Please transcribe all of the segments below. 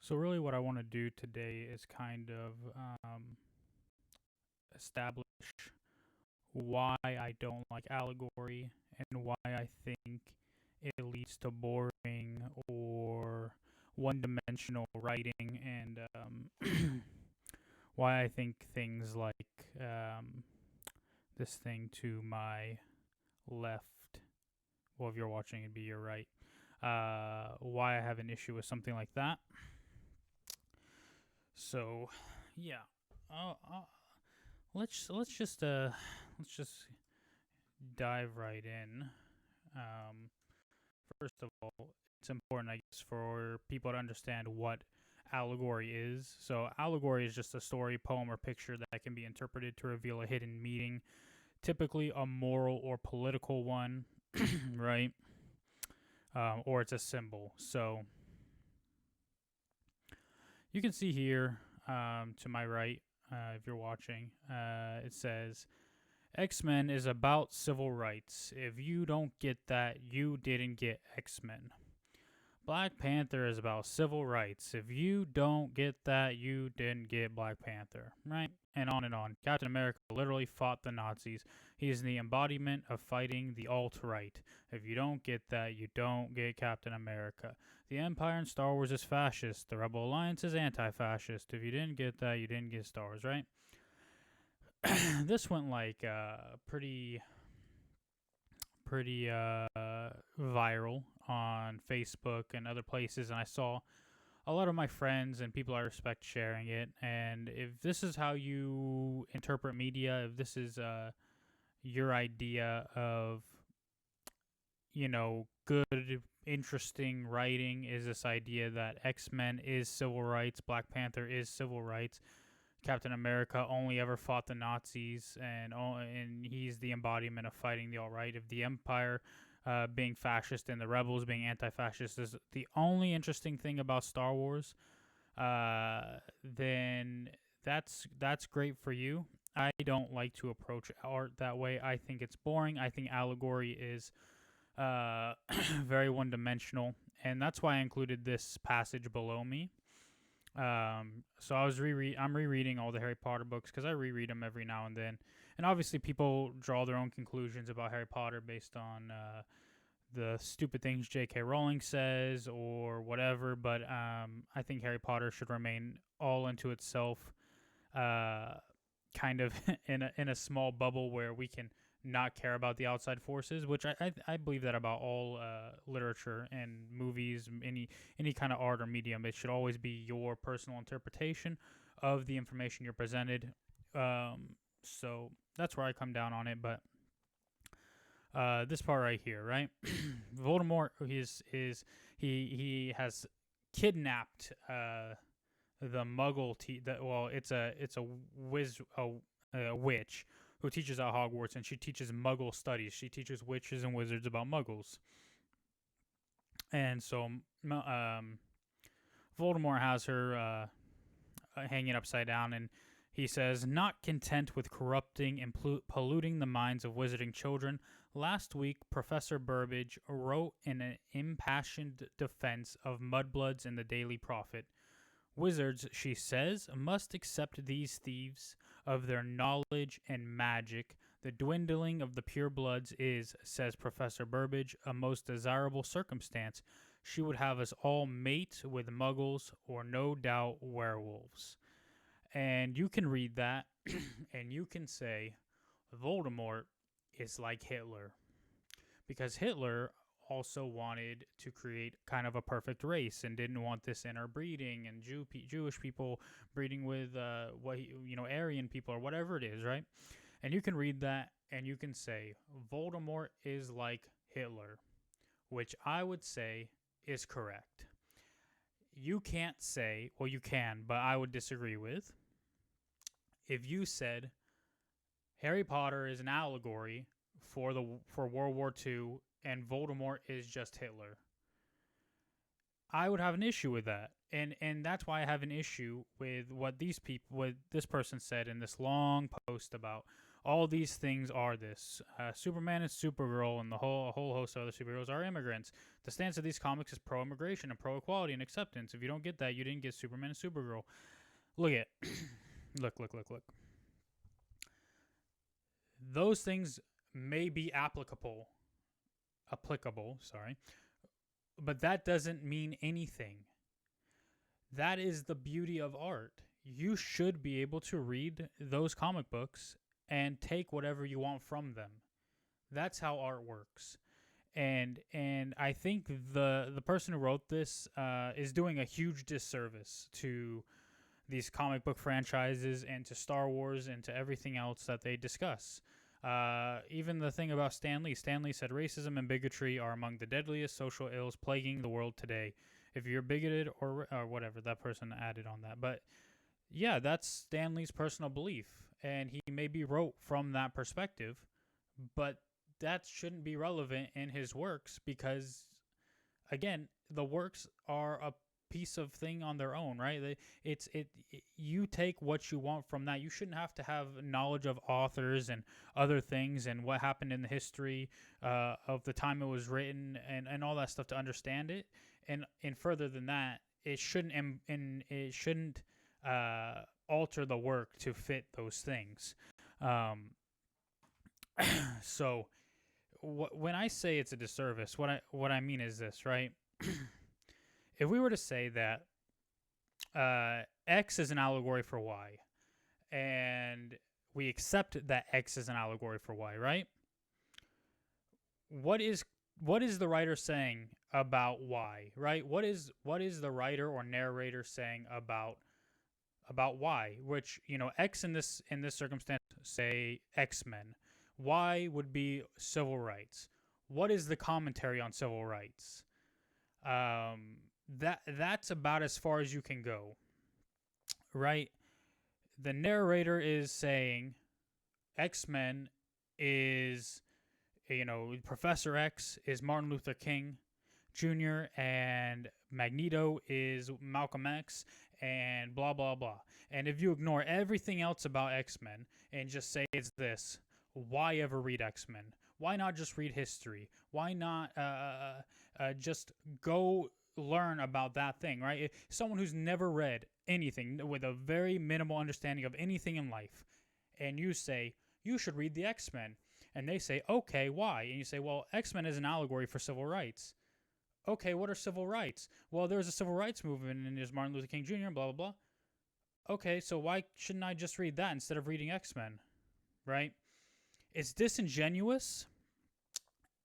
So, really, what I want to do today is kind of establish why I don't like allegory and why I think it leads to boring or one dimensional writing, and why I think things like um, this thing to my left, well, if you're watching, it'd be your right, why I have an issue with something like that. So, yeah. Uh, let's just dive right in. Um, First of all, it's important, I guess, for people to understand what allegory is. So, allegory is just a story, poem, or picture that can be interpreted to reveal a hidden meaning, typically a moral or political one, right? Or it's a symbol. So, you can see here to my right, if you're watching, it says X-Men is about civil rights. If you don't get that, you didn't get X-Men. Black Panther is about civil rights. If you don't get that, you didn't get Black Panther, right? And on and on. Captain America literally fought the Nazis. He is the embodiment of fighting the alt-right. If you don't get that, you don't get Captain America. The Empire in Star Wars is fascist. The Rebel Alliance is anti-fascist. If you didn't get that, you didn't get Star Wars, right? This went like pretty viral on Facebook and other places, and I saw a lot of my friends and people I respect sharing it. And if this is how you interpret media, if this is your idea of good, interesting writing, is this idea that X-Men is civil rights, Black Panther is civil rights, Captain America only ever fought the Nazis, and he's the embodiment of fighting the alt-right. If the Empire being fascist and the rebels being anti-fascist is the only interesting thing about Star Wars, then that's great for you. I don't like to approach art that way. I think it's boring. I think allegory is very one-dimensional, and that's why I included this passage below me. So I'm rereading all the Harry Potter books because I reread them every now and then, and obviously people draw their own conclusions about Harry Potter based on the stupid things J.K. Rowling says or whatever. But I think Harry Potter should remain all into itself, kind of in a small bubble where we can not care about the outside forces, which I believe that about all literature and movies, any kind of art or medium. It should always be your personal interpretation of the information you're presented. So that's where I come down on it. But this part right here, right? Voldemort he has kidnapped the Muggle it's a witch who teaches at Hogwarts, and she teaches Muggle studies. She teaches witches and wizards about Muggles. And so Voldemort has her hanging upside down, and he says, not content with corrupting and polluting the minds of wizarding children, last week Professor Burbage wrote in an impassioned defense of mudbloods and the Daily Prophet. Wizards, she says, must accept these thieves of their knowledge and magic. The dwindling of the purebloods is, says Professor Burbage, a most desirable circumstance. She would have us all mate with muggles or no doubt werewolves. And you can read that and you can say Voldemort is like Hitler. Because Hitler also wanted to create kind of a perfect race and didn't want this interbreeding and Jewish people breeding with Aryan people or whatever it is, right? And you can read that and you can say Voldemort is like Hitler, which I would say is correct. You can't say, well, you can, but I would disagree with, if you said Harry Potter is an allegory for World War II and Voldemort is just Hitler, I would have an issue with that. And that's why I have an issue with what this person said in this long post about, all these things are this. Superman and Supergirl and the whole host of other superheroes are immigrants. The stance of these comics is pro-immigration and pro-equality and acceptance. If you don't get that, you didn't get Superman and Supergirl. Look at, look. Those things may be applicable, but that doesn't mean anything. That is the beauty of art. You should be able to read those comic books and take whatever you want from them. That's how art works. And I think the person who wrote this is doing a huge disservice to these comic book franchises and to Star Wars and to everything else that they discuss. Even the thing about Stan Lee. Stan Lee said racism and bigotry are among the deadliest social ills plaguing the world today. If you're bigoted or whatever, that person added on that. But yeah, that's Stan Lee's personal belief. And he maybe wrote from that perspective, but that shouldn't be relevant in his works because, again, the works are a piece of thing on their own, right? You take what you want from that. You shouldn't have to have knowledge of authors and other things and what happened in the history of the time it was written and all that stuff to understand it. And further than that, it shouldn't alter the work to fit those things. So when I say it's a disservice, what I mean is this, right? If we were to say that X is an allegory for Y, and we accept that X is an allegory for Y, right? What is the writer saying about Y, right? What is the writer or narrator saying about Y? Which, X in this circumstance, say X-Men. Y would be civil rights. What is the commentary on civil rights? That's about as far as you can go, right? The narrator is saying X-Men is, Professor X is Martin Luther King Jr. and Magneto is Malcolm X and blah, blah, blah. And if you ignore everything else about X-Men and just say it's this, why ever read X-Men? Why not just read history? Why not just go learn about that thing, right? Someone who's never read anything with a very minimal understanding of anything in life, and you say, you should read the X-Men. And they say, okay, why? And you say, well, X-Men is an allegory for civil rights. Okay, what are civil rights? Well, there's a civil rights movement, and there's Martin Luther King Jr., blah, blah, blah. Okay, so why shouldn't I just read that instead of reading X-Men, right? It's disingenuous,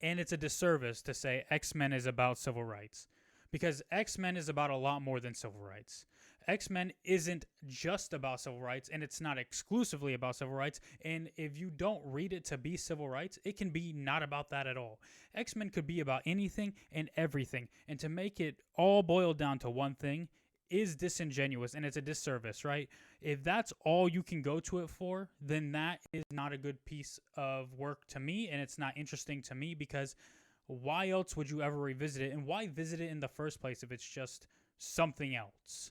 and it's a disservice to say X-Men is about civil rights, because X-Men is about a lot more than civil rights. X-Men isn't just about civil rights, and it's not exclusively about civil rights, and if you don't read it to be civil rights, it can be not about that at all. X-Men could be about anything and everything, and to make it all boil down to one thing is disingenuous, and it's a disservice, right? If that's all you can go to it for, then that is not a good piece of work to me, and it's not interesting to me, because why else would you ever revisit it? And why visit it in the first place if it's just something else?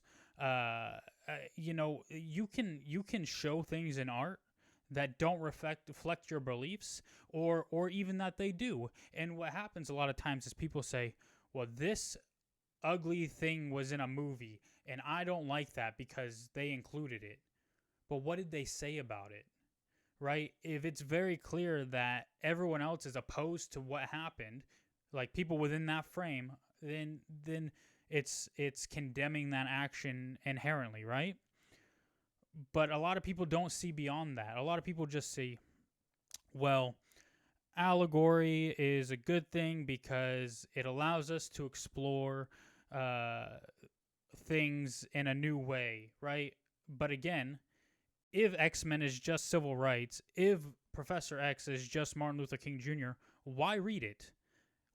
You can show things in art that don't reflect your beliefs, or even that they do. And what happens a lot of times is people say, well, this ugly thing was in a movie, and I don't like that because they included it. But what did they say about it? Right? If it's very clear that everyone else is opposed to what happened, like people within that frame, then it's condemning that action inherently, right? But a lot of people don't see beyond that. A lot of people just see, well, allegory is a good thing because it allows us to explore things in a new way, right? But again, if X-Men is just civil rights, if Professor X is just Martin Luther King Jr., why read it?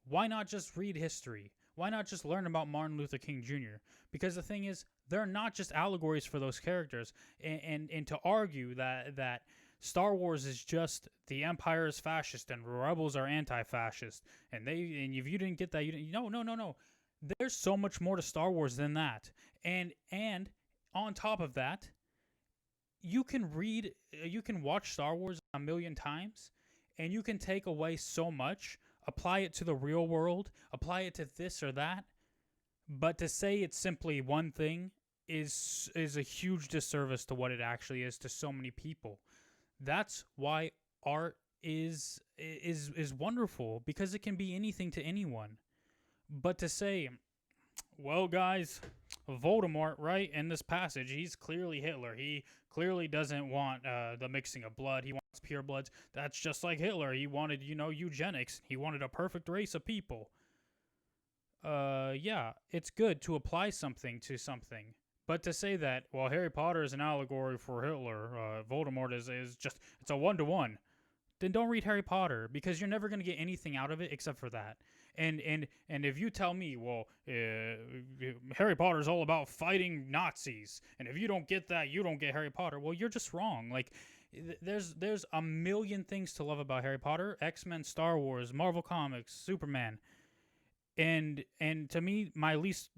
Why not just read history? Why not just learn about Martin Luther King Jr.? Because the thing is, they're not just allegories for those characters. And to argue that Star Wars is just the Empire is fascist and rebels are anti-fascist, and if you didn't get that, no. There's so much more to Star Wars than that. And on top of that, you can watch Star Wars a million times, and you can take away so much, apply it to the real world, apply it to this or that, but to say it's simply one thing is a huge disservice to what it actually is to so many people. That's why art is wonderful, because it can be anything to anyone. But to say, well, guys, Voldemort, right, in this passage, he's clearly Hitler. He clearly doesn't want the mixing of blood. He wants pure bloods. That's just like Hitler. He wanted, eugenics. He wanted a perfect race of people. Yeah, it's good to apply something to something. But to say that, well, Harry Potter is an allegory for Hitler, Voldemort is just, it's a one-to-one, then don't read Harry Potter, because you're never going to get anything out of it except for that. And if you tell me, well, Harry Potter is all about fighting Nazis, and if you don't get that, you don't get Harry Potter, well, you're just wrong. Like, there's a million things to love about Harry Potter, X-Men, Star Wars, Marvel Comics, Superman. And to me, my least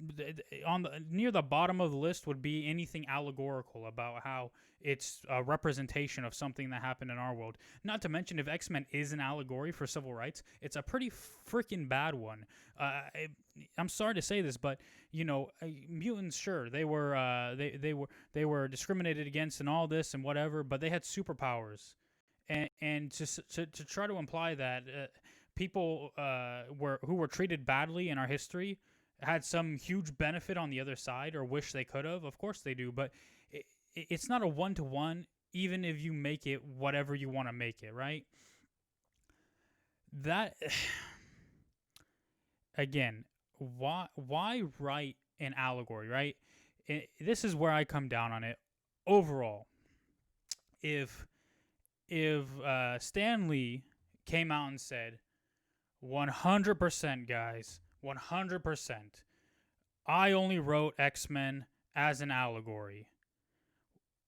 near the bottom of the list would be anything allegorical about how it's a representation of something that happened in our world. Not to mention, if X-Men is an allegory for civil rights, it's a pretty freaking bad one. I'm sorry to say this, but mutants, sure, they were they were discriminated against and all this and whatever, but they had superpowers, and to try to imply that. People who were treated badly in our history had some huge benefit on the other side, or wish they could have. Of course they do, but it's not a one-to-one, even if you make it whatever you want to make it, right? That, again, why write an allegory, right? This is where I come down on it. Overall, if Stan Lee came out and said, 100%, guys, 100%. I only wrote X-Men as an allegory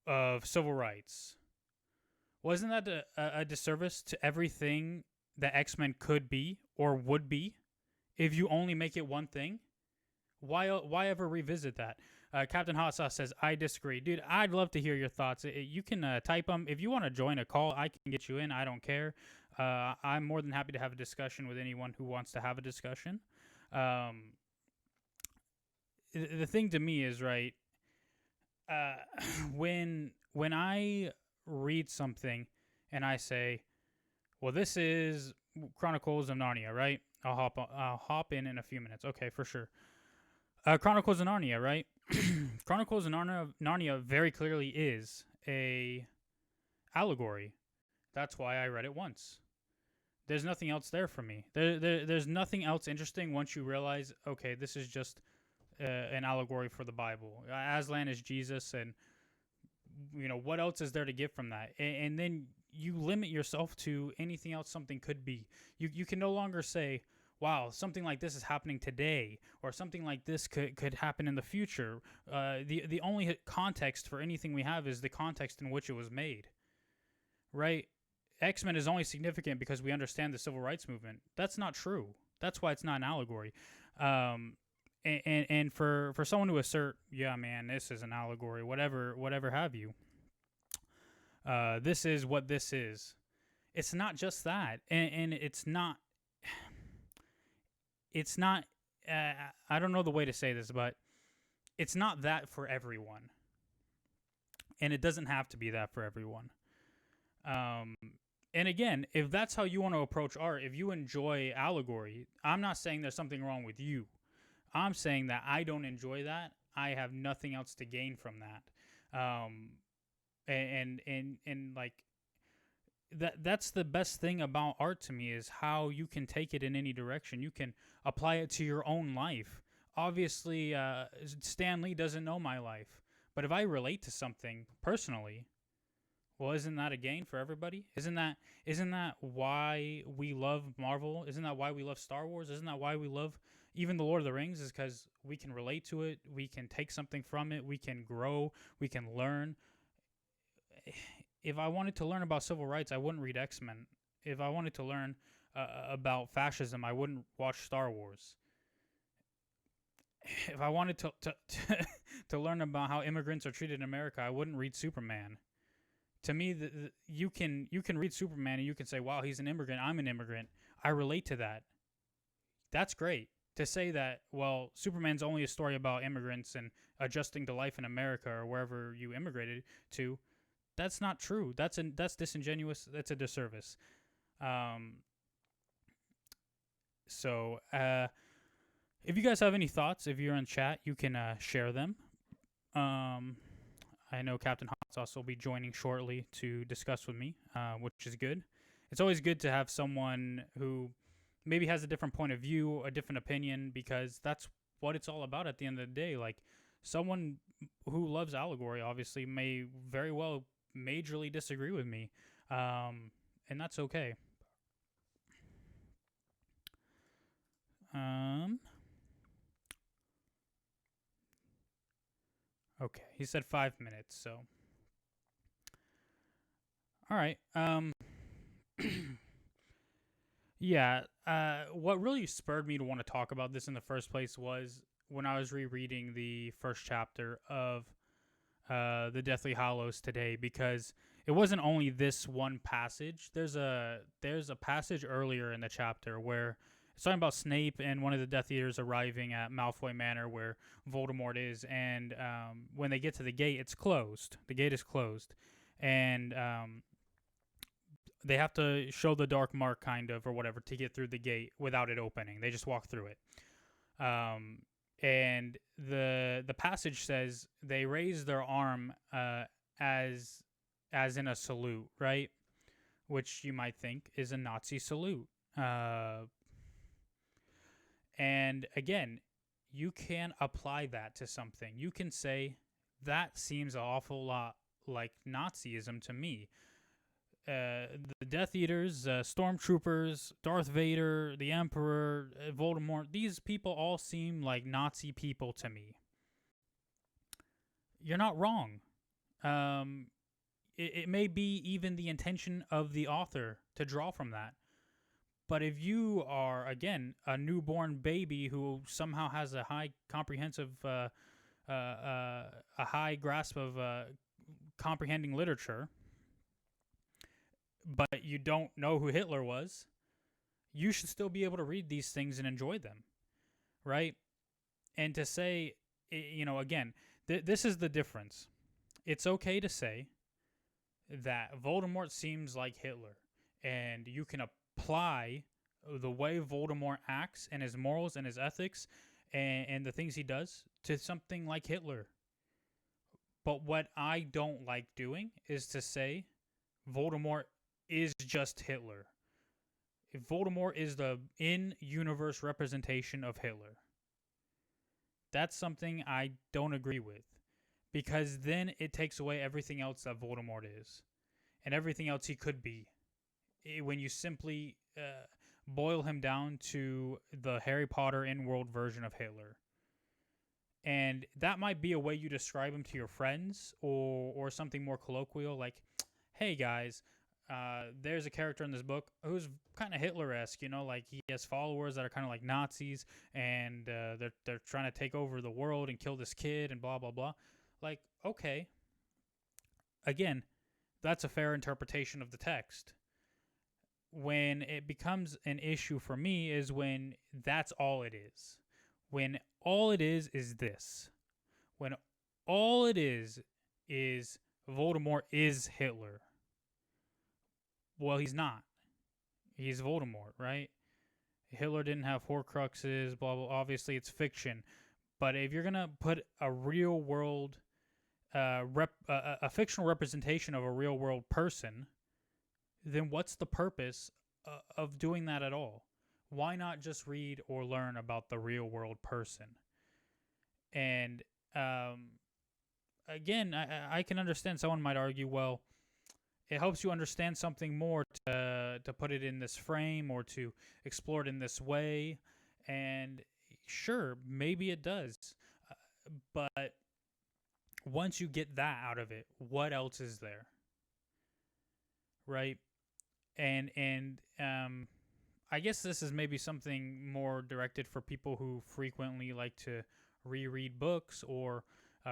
of civil rights. Wasn't that a disservice to everything that X-Men could be or would be if you only make it one thing? Why ever revisit that? Captain Hot Sauce says, I disagree. Dude, I'd love to hear your thoughts. You can type them. If you want to join a call, I can get you in. I don't care. I'm more than happy to have a discussion with anyone who wants to have a discussion. The thing to me is, right, when I read something and I say, well, this is Chronicles of Narnia, right? I'll hop in a few minutes. Okay, for sure. Chronicles of Narnia, right? Chronicles of Narnia very clearly is a allegory. That's why I read it once. There's nothing else there for me. There's nothing else interesting once you realize, okay, this is just an allegory for the Bible. Aslan is Jesus, and what else is there to get from that? And then you limit yourself to anything else something could be. You can no longer say, wow, something like this is happening today, or something like this could happen in the future. The only context for anything we have is the context in which it was made, right? X-Men is only significant because we understand the civil rights movement. That's not true. That's why it's not an allegory. And for someone to assert, yeah, man, this is an allegory, whatever have you. This is what this is. It's not just that, and it's not. It's not. I don't know the way to say this, but it's not that for everyone, and it doesn't have to be that for everyone. And again, if that's how you want to approach art, if you enjoy allegory, I'm not saying there's something wrong with you. I'm saying that I don't enjoy that. I have nothing else to gain from that. And like that's the best thing about art to me, is how you can take it in any direction. You can apply it to your own life. Obviously, Stan Lee doesn't know my life, but if I relate to something personally, well, isn't that a gain for everybody? Isn't that why we love Marvel? Isn't that why we love Star Wars? Isn't that why we love even The Lord of the Rings? Is because we can relate to it. We can take something from it. We can grow. We can learn. If I wanted to learn about civil rights, I wouldn't read X-Men. If I wanted to learn about fascism, I wouldn't watch Star Wars. If I wanted to learn about how immigrants are treated in America, I wouldn't read Superman. To me, you can read Superman and you can say, "Wow, he's an immigrant. I'm an immigrant. I relate to that." That's great. To say that, well, Superman's only a story about immigrants and adjusting to life in America or wherever you immigrated to, that's not true. That's disingenuous. That's a disservice. Um, so, if you guys have any thoughts, if you're in chat, you can share them. Um, I know Captain Hot's also will be joining shortly to discuss with me, which is good. It's always good to have someone who maybe has a different point of view, a different opinion, because that's what it's all about at the end of the day. Like, someone who loves Allegory obviously may very well majorly disagree with me, and that's okay. Okay, he said 5 minutes, so all right. Yeah. What really spurred me to want to talk about this in the first place was when I was rereading the first chapter of the Deathly Hallows today, because it wasn't only this one passage. There's a passage earlier in the chapter where it's talking about Snape and one of the Death Eaters arriving at Malfoy Manor where Voldemort is, and when they get to the gate, it's closed. The gate is closed, and they have to show the dark mark kind of or whatever to get through the gate without it opening. They just walk through it. And the passage says they raise their arm as in a salute, right? Which you might think is a Nazi salute. And again, you can apply that to something. You can say that seems an awful lot like Nazism to me. The Death Eaters, Stormtroopers, Darth Vader, the Emperor, Voldemort, these people all seem like Nazi people to me. You're not wrong. It may be even the intention of the author to draw from that. But if you are, again, a newborn baby who somehow has a high comprehensive, a high grasp of comprehending literature, but you don't know who Hitler was, you should still be able to read these things and enjoy them, right? And to say, again, this is the difference. It's okay to say that Voldemort seems like Hitler, and you can apply the way Voldemort acts and his morals and his ethics and the things he does to something like Hitler. But what I don't like doing is to say Voldemort is just Hitler. If Voldemort is the in-universe representation of Hitler, that's something I don't agree with, because then it takes away everything else that Voldemort is and everything else he could be when you simply boil him down to the Harry Potter in-world version of Hitler. And that might be a way you describe him to your friends, or something more colloquial like, hey guys, there's a character in this book who's kind of Hitler-esque, like he has followers that are kind of like Nazis, and they're trying to take over the world and kill this kid and blah, blah, blah. Like, okay. Again, that's a fair interpretation of the text. When it becomes an issue for me is when that's all it is. When all it is this. When all it is Voldemort is Hitler. Well, he's not. He's Voldemort, right? Hitler didn't have Horcruxes, blah, blah. Obviously, it's fiction. But if you're going to put a real world, a fictional representation of a real world person, then what's the purpose of doing that at all? Why not just read or learn about the real world person? And again, I can understand someone might argue, well, it helps you understand something more to put it in this frame or to explore it in this way. And sure, maybe it does. But once you get that out of it, what else is there? Right? And I guess this is maybe something more directed for people who frequently like to reread books or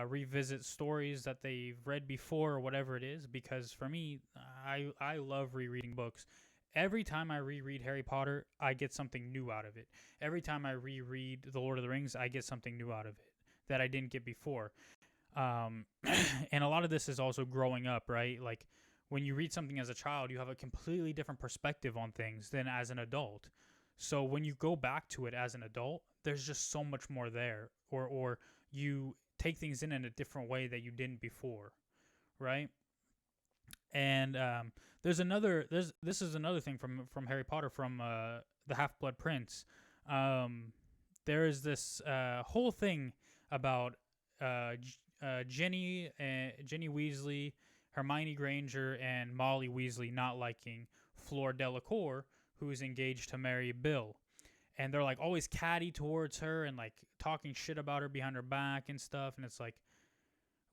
revisit stories that they've read before or whatever it is. Because for me, I love rereading books. Every time I reread Harry Potter, I get something new out of it. Every time I reread The Lord of the Rings, I get something new out of it that I didn't get before. And a lot of this is also growing up, right? Like when you read something as a child, you have a completely different perspective on things than as an adult. So when you go back to it as an adult, there's just so much more there, or you take things in a different way that you didn't before, right? And this is another thing from Harry Potter, from the Half Blood Prince. There is this whole thing about Ginny Weasley, Hermione Granger, and Molly Weasley not liking Fleur Delacour, who is engaged to marry Bill. And they're like always catty towards her and like talking shit about her behind her back and stuff. And it's like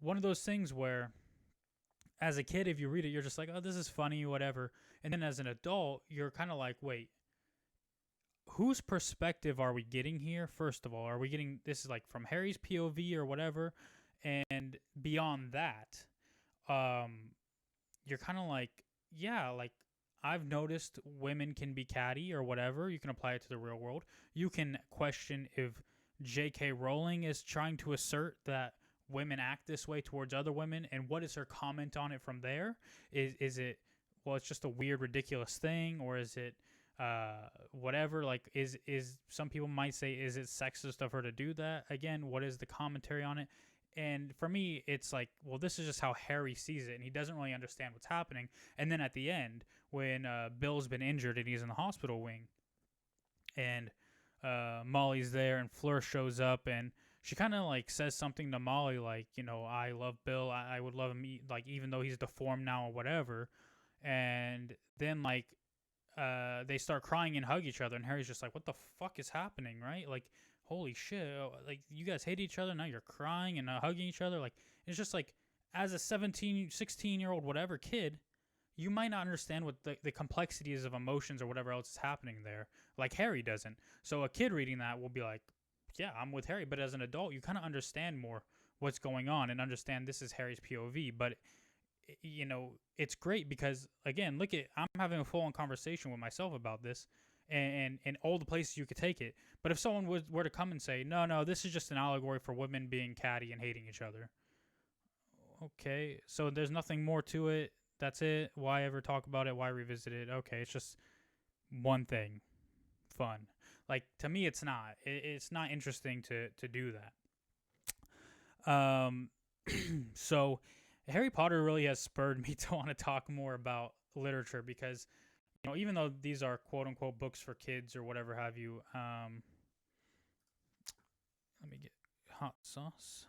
one of those things where as a kid, if you read it, you're just like, oh, this is funny, whatever. And then as an adult, you're kind of like, wait, whose perspective are we getting here? First of all, are we getting this is like from Harry's POV or whatever? And beyond that, you're kind of like, yeah, like I've noticed women can be catty or whatever. You can apply it to the real world. You can question if J.K. Rowling is trying to assert that women act this way towards other women, and what is her comment on it from there? Is it, well, it's just a weird, ridiculous thing, or is it whatever? Like, is some people might say, is it sexist of her to do that? Again, what is the commentary on it? And for me, it's like, well, this is just how Harry sees it, and he doesn't really understand what's happening. And then at the end, when Bill's been injured and he's in the hospital wing, and Molly's there, and Fleur shows up, and she kind of like says something to Molly, like, you know, I love Bill. I would love him, like, even though he's deformed now or whatever. And then like they start crying and hug each other, and Harry's just like, what the fuck is happening, right? Like, holy shit, like you guys hate each other, now you're crying and hugging each other. Like, it's just like, as a 17, 16-year-old, whatever kid, you might not understand what the complexities of emotions or whatever else is happening there, like Harry doesn't. So a kid reading that will be like, yeah, I'm with Harry. But as an adult, you kind of understand more what's going on and understand this is Harry's POV. But, you know, it's great because, again, look at, I'm having a full-on conversation with myself about this and all the places you could take it. But if someone were to come and say, no, this is just an allegory for women being catty and hating each other. Okay, so there's nothing more to it. That's it. Why ever talk about it? Why revisit it? Okay, it's just one thing. Fun. Like, to me, it's not. It's not interesting to do that. So Harry Potter really has spurred me to want to talk more about literature because, you know, even though these are quote unquote books for kids or whatever have you, let me get hot sauce.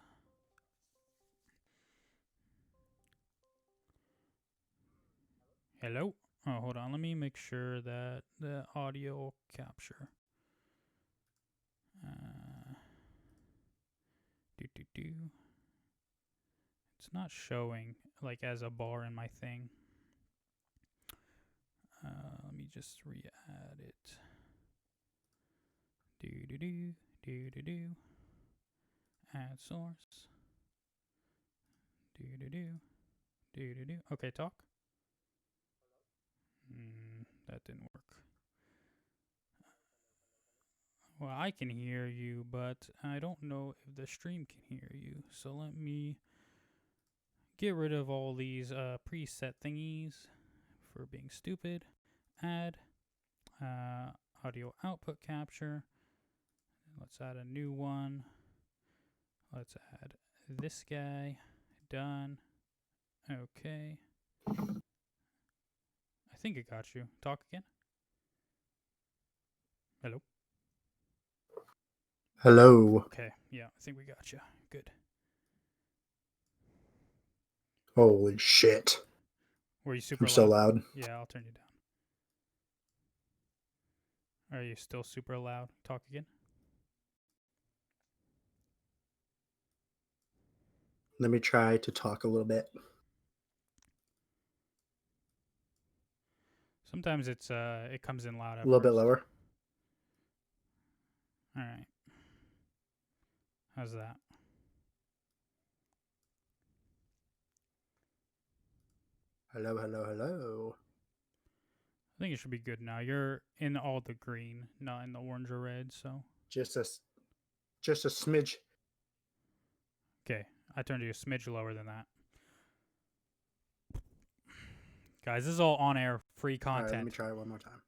Hello? Oh, hold on. Let me make sure that the audio capture. It's not showing like as a bar in my thing. Let me just re-add it. Add source. Okay, talk. That didn't work. Well, I can hear you, but I don't know if the stream can hear you. So let me get rid of all these preset thingies for being stupid. Add audio output capture. Let's add a new one. Let's add this guy. Done. Okay. I think it got you. Talk again. Hello? Hello. Okay, yeah, I think we got you. Good. Holy shit. Were you super I'm so loud. Yeah, I'll turn you down. Are you still super loud? Talk again. Let me try to talk a little bit. Sometimes it comes in loud at A little first. bit lower. All right. How's that? Hello, hello, hello. I think it should be good now. You're in all the green, not in the orange or red. So Just a, just a smidge. okay, I turned you a smidge lower than that. Guys, this is all on air free All right, let me content. try it one more time.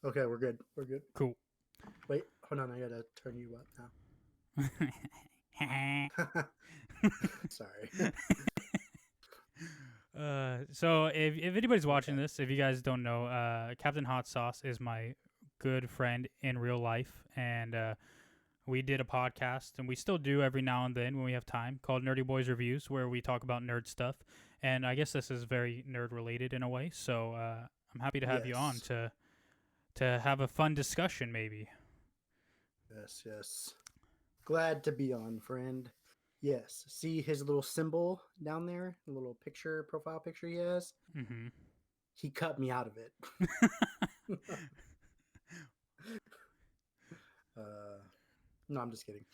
Okay, we're good. We're good. Cool. Wait, hold on. I gotta turn you up now. Sorry. So if anybody's watching this, if you guys don't know, Captain Hot Sauce is my good friend in real life, and we did a podcast, and we still do every now and then when we have time, called Nerdy Boys Reviews, where we talk about nerd stuff. And I guess this is very nerd related in a way. So I'm happy to have you on Yes. to have a fun discussion, maybe. Yes, yes. Glad to be on, friend. Yes. See his little symbol down there, the little picture, profile picture he has. Mm-hmm. He cut me out of it. No, I'm just kidding.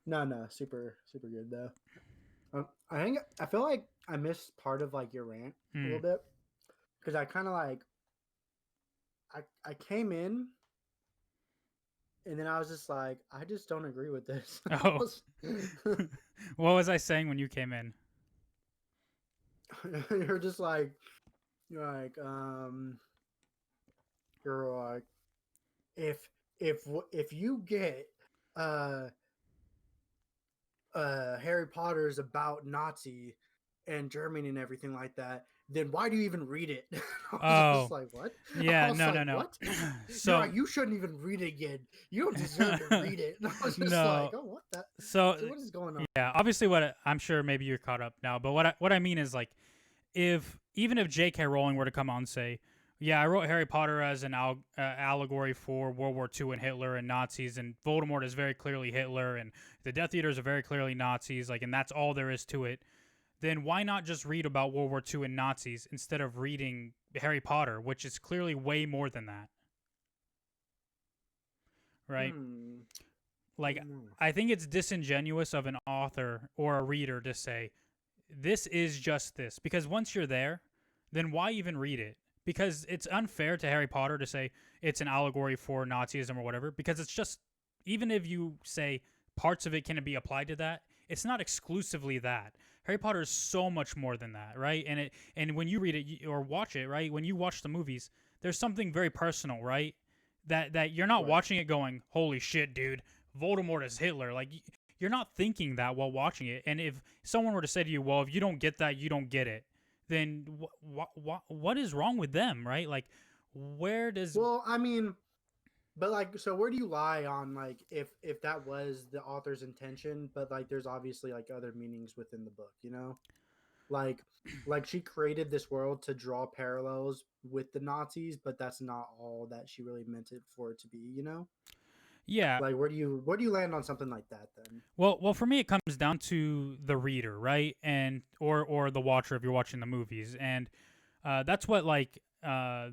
No, super good though. I feel like I missed part of like your rant a little bit because I kind of like I came in and then I was just like I just don't agree with this. Oh. What was I saying when you came in? you're just like you're like if you get uh Harry Potter's about Nazi and Germany and everything like that, then why do you even read it? I was just like, what? Yeah, I was no. what? So You're like, you shouldn't even read it again. You don't deserve to read it. And I was just no. like, oh, what the? So So what is going on? yeah, obviously, I'm sure maybe you're caught up now, but what I mean is like, even if J.K. Rowling were to come out and say, yeah, I wrote Harry Potter as an allegory for World War II and Hitler and Nazis, and Voldemort is very clearly Hitler, and the Death Eaters are very clearly Nazis, like, and that's all there is to it. Then why not just read about World War II and Nazis instead of reading Harry Potter, which is clearly way more than that, right? Like, I think it's disingenuous of an author or a reader to say, this is just this. Because once you're there, then why even read it? Because it's unfair to Harry Potter to say it's an allegory for Nazism or whatever, because it's just, even if you say parts of it can be applied to that, it's not exclusively that. Harry Potter is so much more than that, right? And when you read it or watch it, right? When you watch the movies, there's something very personal, right? That you're not watching it going, holy shit, dude, Voldemort is Hitler. Like, you're not thinking that while watching it. And if someone were to say to you, well, if you don't get that, you don't get it, then what is wrong with them, right? Like, where does... Well, I mean, but like, so where do you lie on like if that was the author's intention, but like there's obviously like other meanings within the book, you know? Like she created this world to draw parallels with the Nazis, but that's not all that she really meant it for it to be, you know? Yeah. Like where do you land on something like that then? Well, for me, it comes down to the reader, right? And or the watcher if you're watching the movies, and that's what like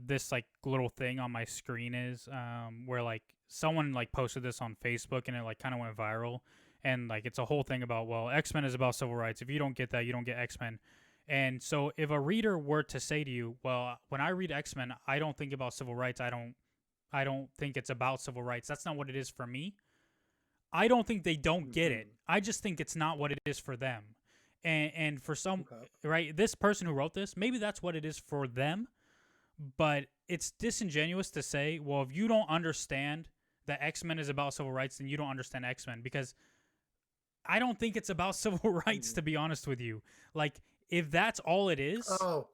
this like little thing on my screen is, where like someone like posted this on Facebook and it like kind of went viral, and like it's a whole thing about, well, X-Men is about civil rights. If you don't get that, you don't get X-Men. And so if a reader were to say to you, well, when I read X-Men, I don't think about civil rights. I don't think it's about civil rights. That's not what it is for me. I don't think they don't get it. I just think it's not what it is for them. And for some, right, this person who wrote this, maybe that's what it is for them, but it's disingenuous to say, well, if you don't understand that X-Men is about civil rights, then you don't understand X-Men, because I don't think it's about civil rights, to be honest with you. Like, if that's all it is... Oh,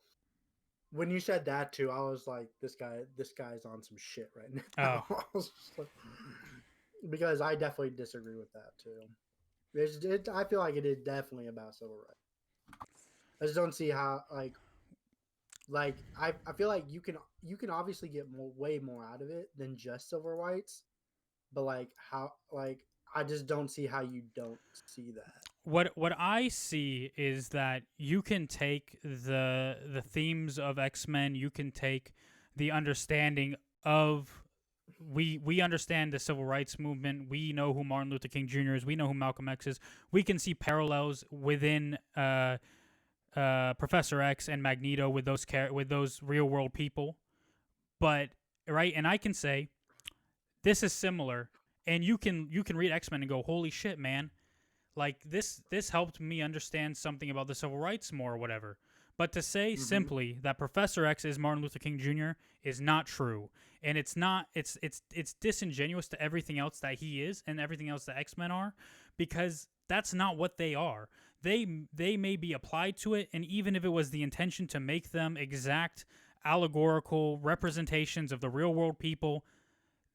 when you said that too, I was like, this guy's on some shit right now. Oh. I was just like, because I definitely disagree with that too. I feel like it is definitely about civil rights. I just don't see how like I feel like you can obviously get way more out of it than just civil rights, but like how like I just don't see how you don't see that. What I see is that you can take the themes of X-Men, you can take the understanding of we understand the civil rights movement. We know who Martin Luther King Jr. is. We know who Malcolm X is. We can see parallels within Professor X and Magneto with those real world people. But right, and I can say this is similar, and you can read X-Men and go, holy shit, man! Like this helped me understand something about the civil rights more or whatever. But to say Mm-hmm. simply that Professor X is Martin Luther King Jr. is not true, and it's not. It's disingenuous to everything else that he is and everything else that X-Men are, because that's not what they are. They may be applied to it, and even if it was the intention to make them exact allegorical representations of the real world people,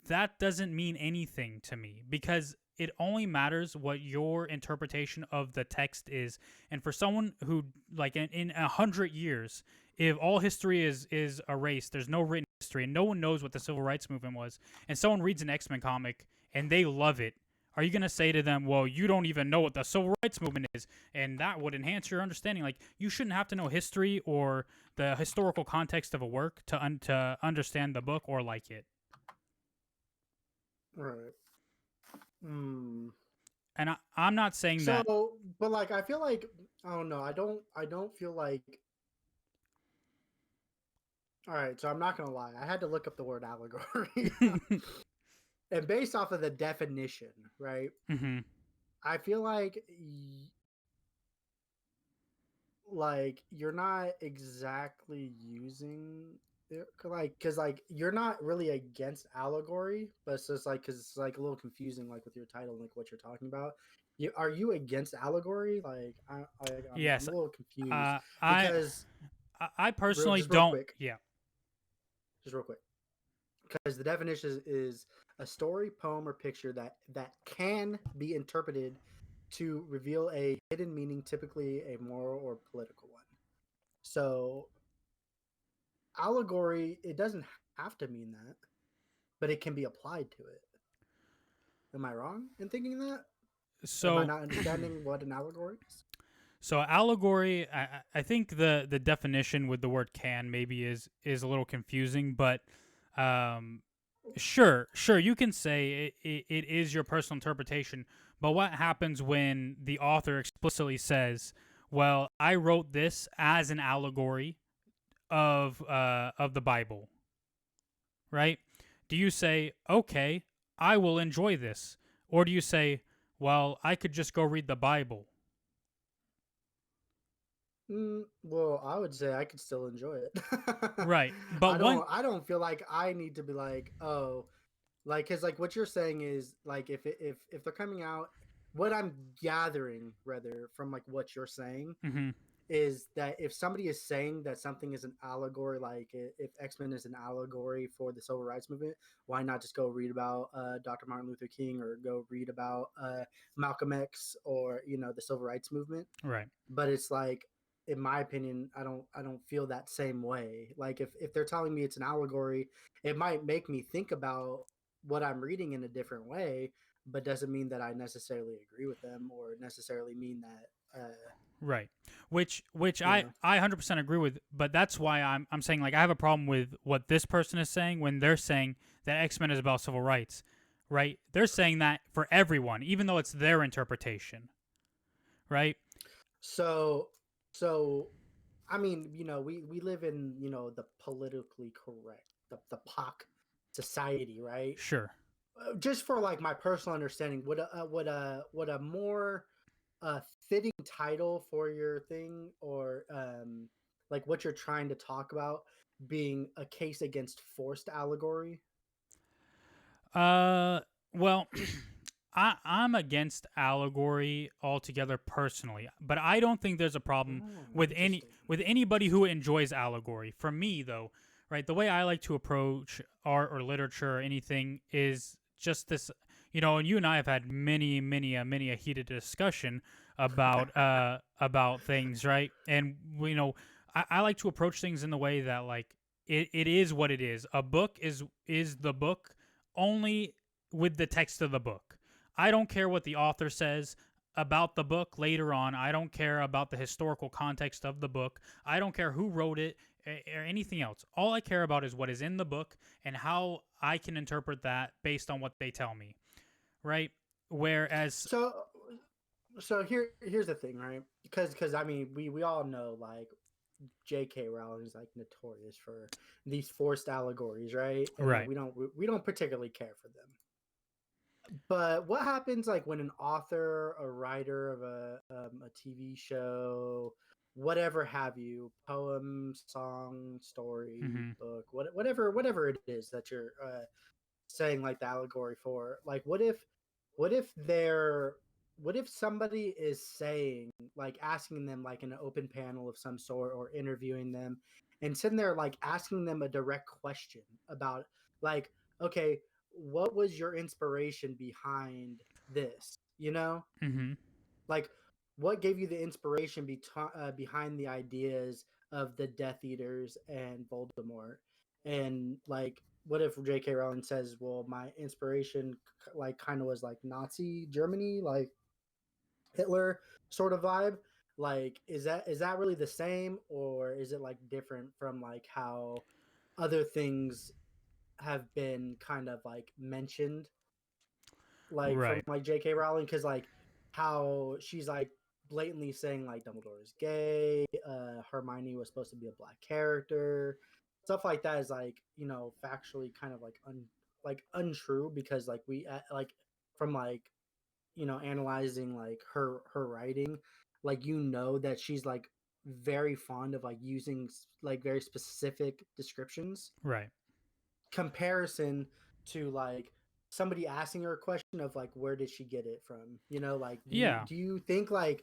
that doesn't mean anything to me, because it only matters what your interpretation of the text is. And for someone who, like, in 100 years, if all history is erased, there's no written history, and no one knows what the civil rights movement was, and someone reads an X-Men comic and they love it, are you going to say to them, well, you don't even know what the civil rights movement is, and that would enhance your understanding? Like, you shouldn't have to know history or the historical context of a work to understand the book or like it. Right. Mm. And I'm not saying that. So, but like, I feel like I don't know. I don't feel like. All right, so I'm not gonna lie. I had to look up the word allegory, and based off of the definition, right? Mm-hmm. I feel like you're not exactly using it, like, because like you're not really against allegory, but it's just like because it's like a little confusing, like with your title and like what you're talking about. Are you against allegory? Like I'm Yes. a little confused Uh, I because I personally just real don't. quick, Yeah. just real quick, because the definition is a story, poem, or picture that can be interpreted to reveal a hidden meaning, typically a moral or political one. So allegory, it doesn't have to mean that, but it can be applied to it. Am I wrong in thinking that? Am I So not understanding what an allegory is? so allegory. I think the definition with the word can maybe is a little confusing, but um, sure you can say it is your personal interpretation. But what happens when the author explicitly says, "Well, I wrote this as an allegory of the Bible," right? Do you say, okay, I will enjoy this? Or do you say, well, I could just go read the Bible? Well, I would say I could still enjoy it. Right. But one, I don't feel like I need to be like, oh, like, because like what you're saying is like if they're coming out, what I'm gathering rather from like what you're saying mm-hmm, is that if somebody is saying that something is an allegory, like if X-Men is an allegory for the civil rights movement, why not just go read about Dr. Martin Luther King, or go read about Malcolm X, or the civil rights movement? right. But it's like, in my opinion, I don't feel that same way. Like if they're telling me it's an allegory, it might make me think about what I'm reading in a different way, but doesn't mean that I necessarily agree with them, or necessarily mean that Right. Which you I know. I 100% agree with, but that's why I'm saying, like, I have a problem with what this person is saying when they're saying that X-Men is about civil rights, right? They're saying that for everyone, even though it's their interpretation, right? So, so, I mean, we live in, the politically correct, the POC society, right? Sure. Just for like my personal understanding, would a more fitting title for your thing, or like what you're trying to talk about, being a case against forced allegory? Uh well, I'm against allegory altogether personally, but I don't think there's a problem Oh, with interesting. anybody who enjoys allegory. For me though, right, the way I like to approach art or literature or anything is just this, and you and I have had many a heated discussion about things, right? And I like to approach things in the way that, like, it is what it is. A book is the book only with the text of the book. I don't care what the author says about the book later on. I don't care about the historical context of the book. I don't care who wrote it or anything else. All I care about is what is in the book and how I can interpret that based on what they tell me, right? Whereas, So here's the thing, right? Because I mean we all know like J.K. Rowling is like notorious for these forced allegories, right? And right, we don't particularly care for them. But what happens like when an author, a writer of a TV show, whatever have you, poem, song, story, hmm book, whatever it is that you're saying like the allegory for, like what if they're what if somebody is saying like asking them like in an open panel of some sort or interviewing them and sitting there like asking them a direct question about like, okay, what was your inspiration behind this, you know, hmm like what gave you the inspiration behind the ideas of the Death Eaters and Voldemort? And like, what if J.K. Rowling says, "Well, my inspiration like kind of was like Nazi Germany, like Hitler sort of vibe." Like, is that really the same, or is it like different from like how other things have been kind of like mentioned like from right, like J.K. Rowling, because like how she's like blatantly saying like Dumbledore is gay, Hermione was supposed to be a black character, stuff like that is like, you know, factually kind of like like untrue, because like we like from like, you know, analyzing like her writing, like, you know, that she's like very fond of like using like very specific descriptions right. comparison to like somebody asking her a question of like where did she get it from, you know, like Yeah. do you think like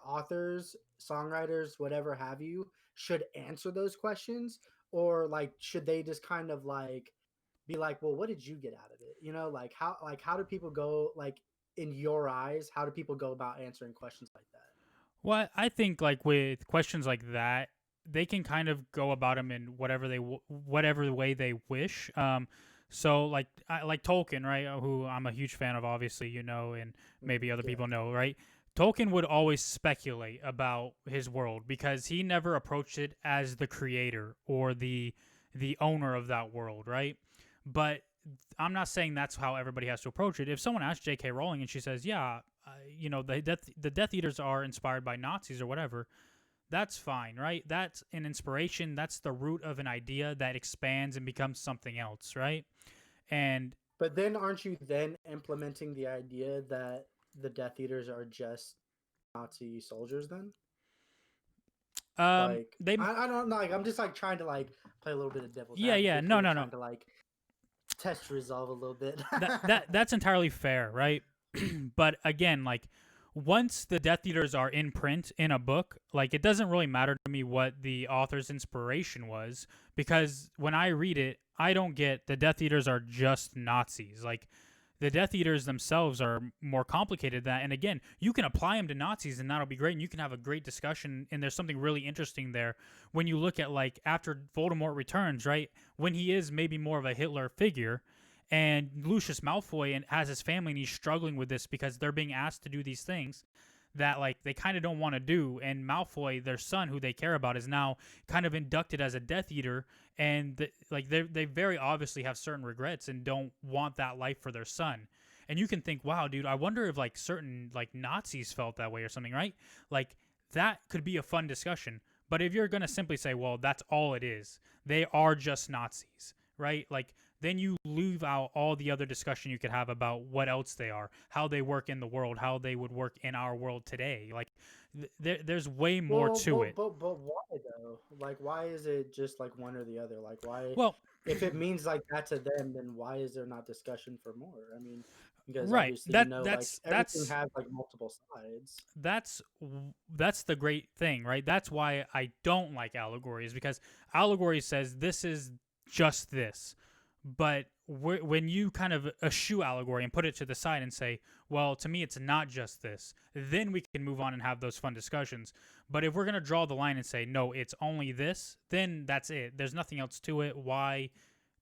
authors, songwriters, whatever have you, should answer those questions, or like should they just kind of like be like, well, what did you get out of it, you know, like how do people go like in your eyes, how do people go about answering questions like that? Well, I think like with questions like that, they can kind of go about them in whatever way they wish. So like Tolkien, right? Who I'm a huge fan of, obviously, you know, and maybe other Yeah. people know, right? Tolkien would always speculate about his world because he never approached it as the creator or the owner of that world, right? But I'm not saying that's how everybody has to approach it. If someone asks J.K. Rowling and she says, "Yeah, you know, the Death Eaters are inspired by Nazis or whatever," that's fine, right? That's an inspiration. That's the root of an idea that expands and becomes something else, right? And But then aren't you then implementing the idea that the Death Eaters are just Nazi soldiers then? Like they, I don't know, like I'm just like trying to like play a little bit of devil's yeah, yeah, advocate no, here, no, no. trying to like test resolve a little bit. That's entirely fair, right? But again, like once the Death Eaters are in print in a book, like it doesn't really matter to me what the author's inspiration was, because when I read it, I don't get the Death Eaters are just Nazis. Like the Death Eaters themselves are more complicated than that. And again, you can apply them to Nazis and that'll be great. And you can have a great discussion. And there's something really interesting there when you look at like after Voldemort returns, right? When he is maybe more of a Hitler figure, and Lucius Malfoy and has his family and he's struggling with this because they're being asked to do these things that like they kind of don't want to do, and Malfoy, their son who they care about, is now kind of inducted as a Death Eater, and like they very obviously have certain regrets and don't want that life for their son. And you can think, wow, dude, I wonder if like certain like Nazis felt that way or something, right? Like that could be a fun discussion. But if you're gonna simply say, well, that's all it is, they are just Nazis, right? Like then you leave out all the other discussion you could have about what else they are, how they work in the world, how they would work in our world today. Like there's way more Well, to it. but why though? Like, why is it just like one or the other? Like, why? Well, If it means like that to them, then why is there not discussion for more? I mean, because right. obviously, you know, like That's everything has like multiple sides. that's that's the great thing, right? That's why I don't like allegories, because allegory says this is just this. But when you kind of eschew allegory and put it to the side and say, well, to me, it's not just this, then we can move on and have those fun discussions. But if we're going to draw the line and say, no, it's only this, then that's it. There's nothing else to it. Why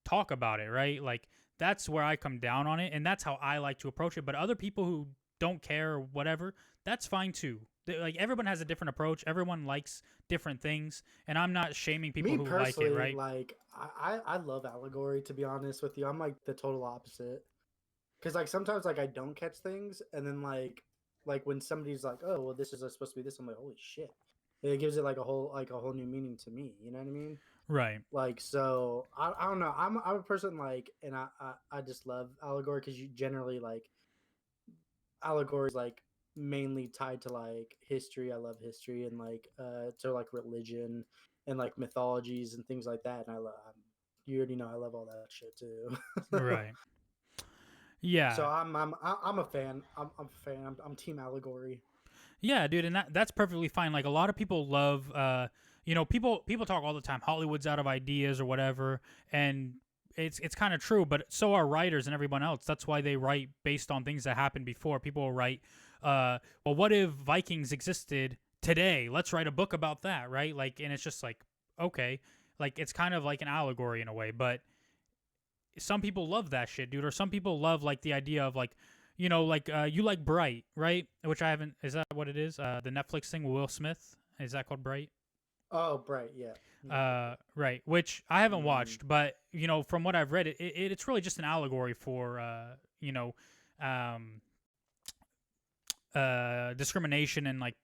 talk about it, right? Like, that's where I come down on it. And that's how I like to approach it. But other people who don't care or whatever, that's fine too. Like everyone has a different approach. Everyone likes different things, and I'm not shaming people Me who like it, personally, right? like I love Allegory, to be honest with you. I'm like the total opposite. Because like sometimes like I don't catch things, and then like when somebody's like, "Oh, well, this is supposed to be this," I'm like, "Holy shit!" It gives it like a whole new meaning to me. You know what I mean? Right. Like so, I don't know. I'm a person like, and I just love Allegory because you generally like Allegory is like mainly tied to like history. I love history and like to like religion and like mythologies and things like that. And I love you already know I love all that shit too. Right. So Yeah. I'm a fan. I'm a fan. I'm Team Allegory. Yeah, dude, and that's perfectly fine. Like a lot of people love, people talk all the time. Hollywood's out of ideas or whatever, and it's kind of true. But so are writers and everyone else. That's why they write based on things that happened before. People will write, well, what if Vikings existed today? Let's write a book about that, right? Like, and it's just like, okay, like it's kind of like an allegory in a way, but some people love that shit, dude. Or some people love like the idea of like, like you like Bright, right? Which I haven't. Is that what it is? The Netflix thing with Will Smith. Is that called Bright? Oh, Bright, yeah. Yeah. Right. Which I haven't Mm, watched, but from what I've read, it's really just an allegory for um, discrimination and like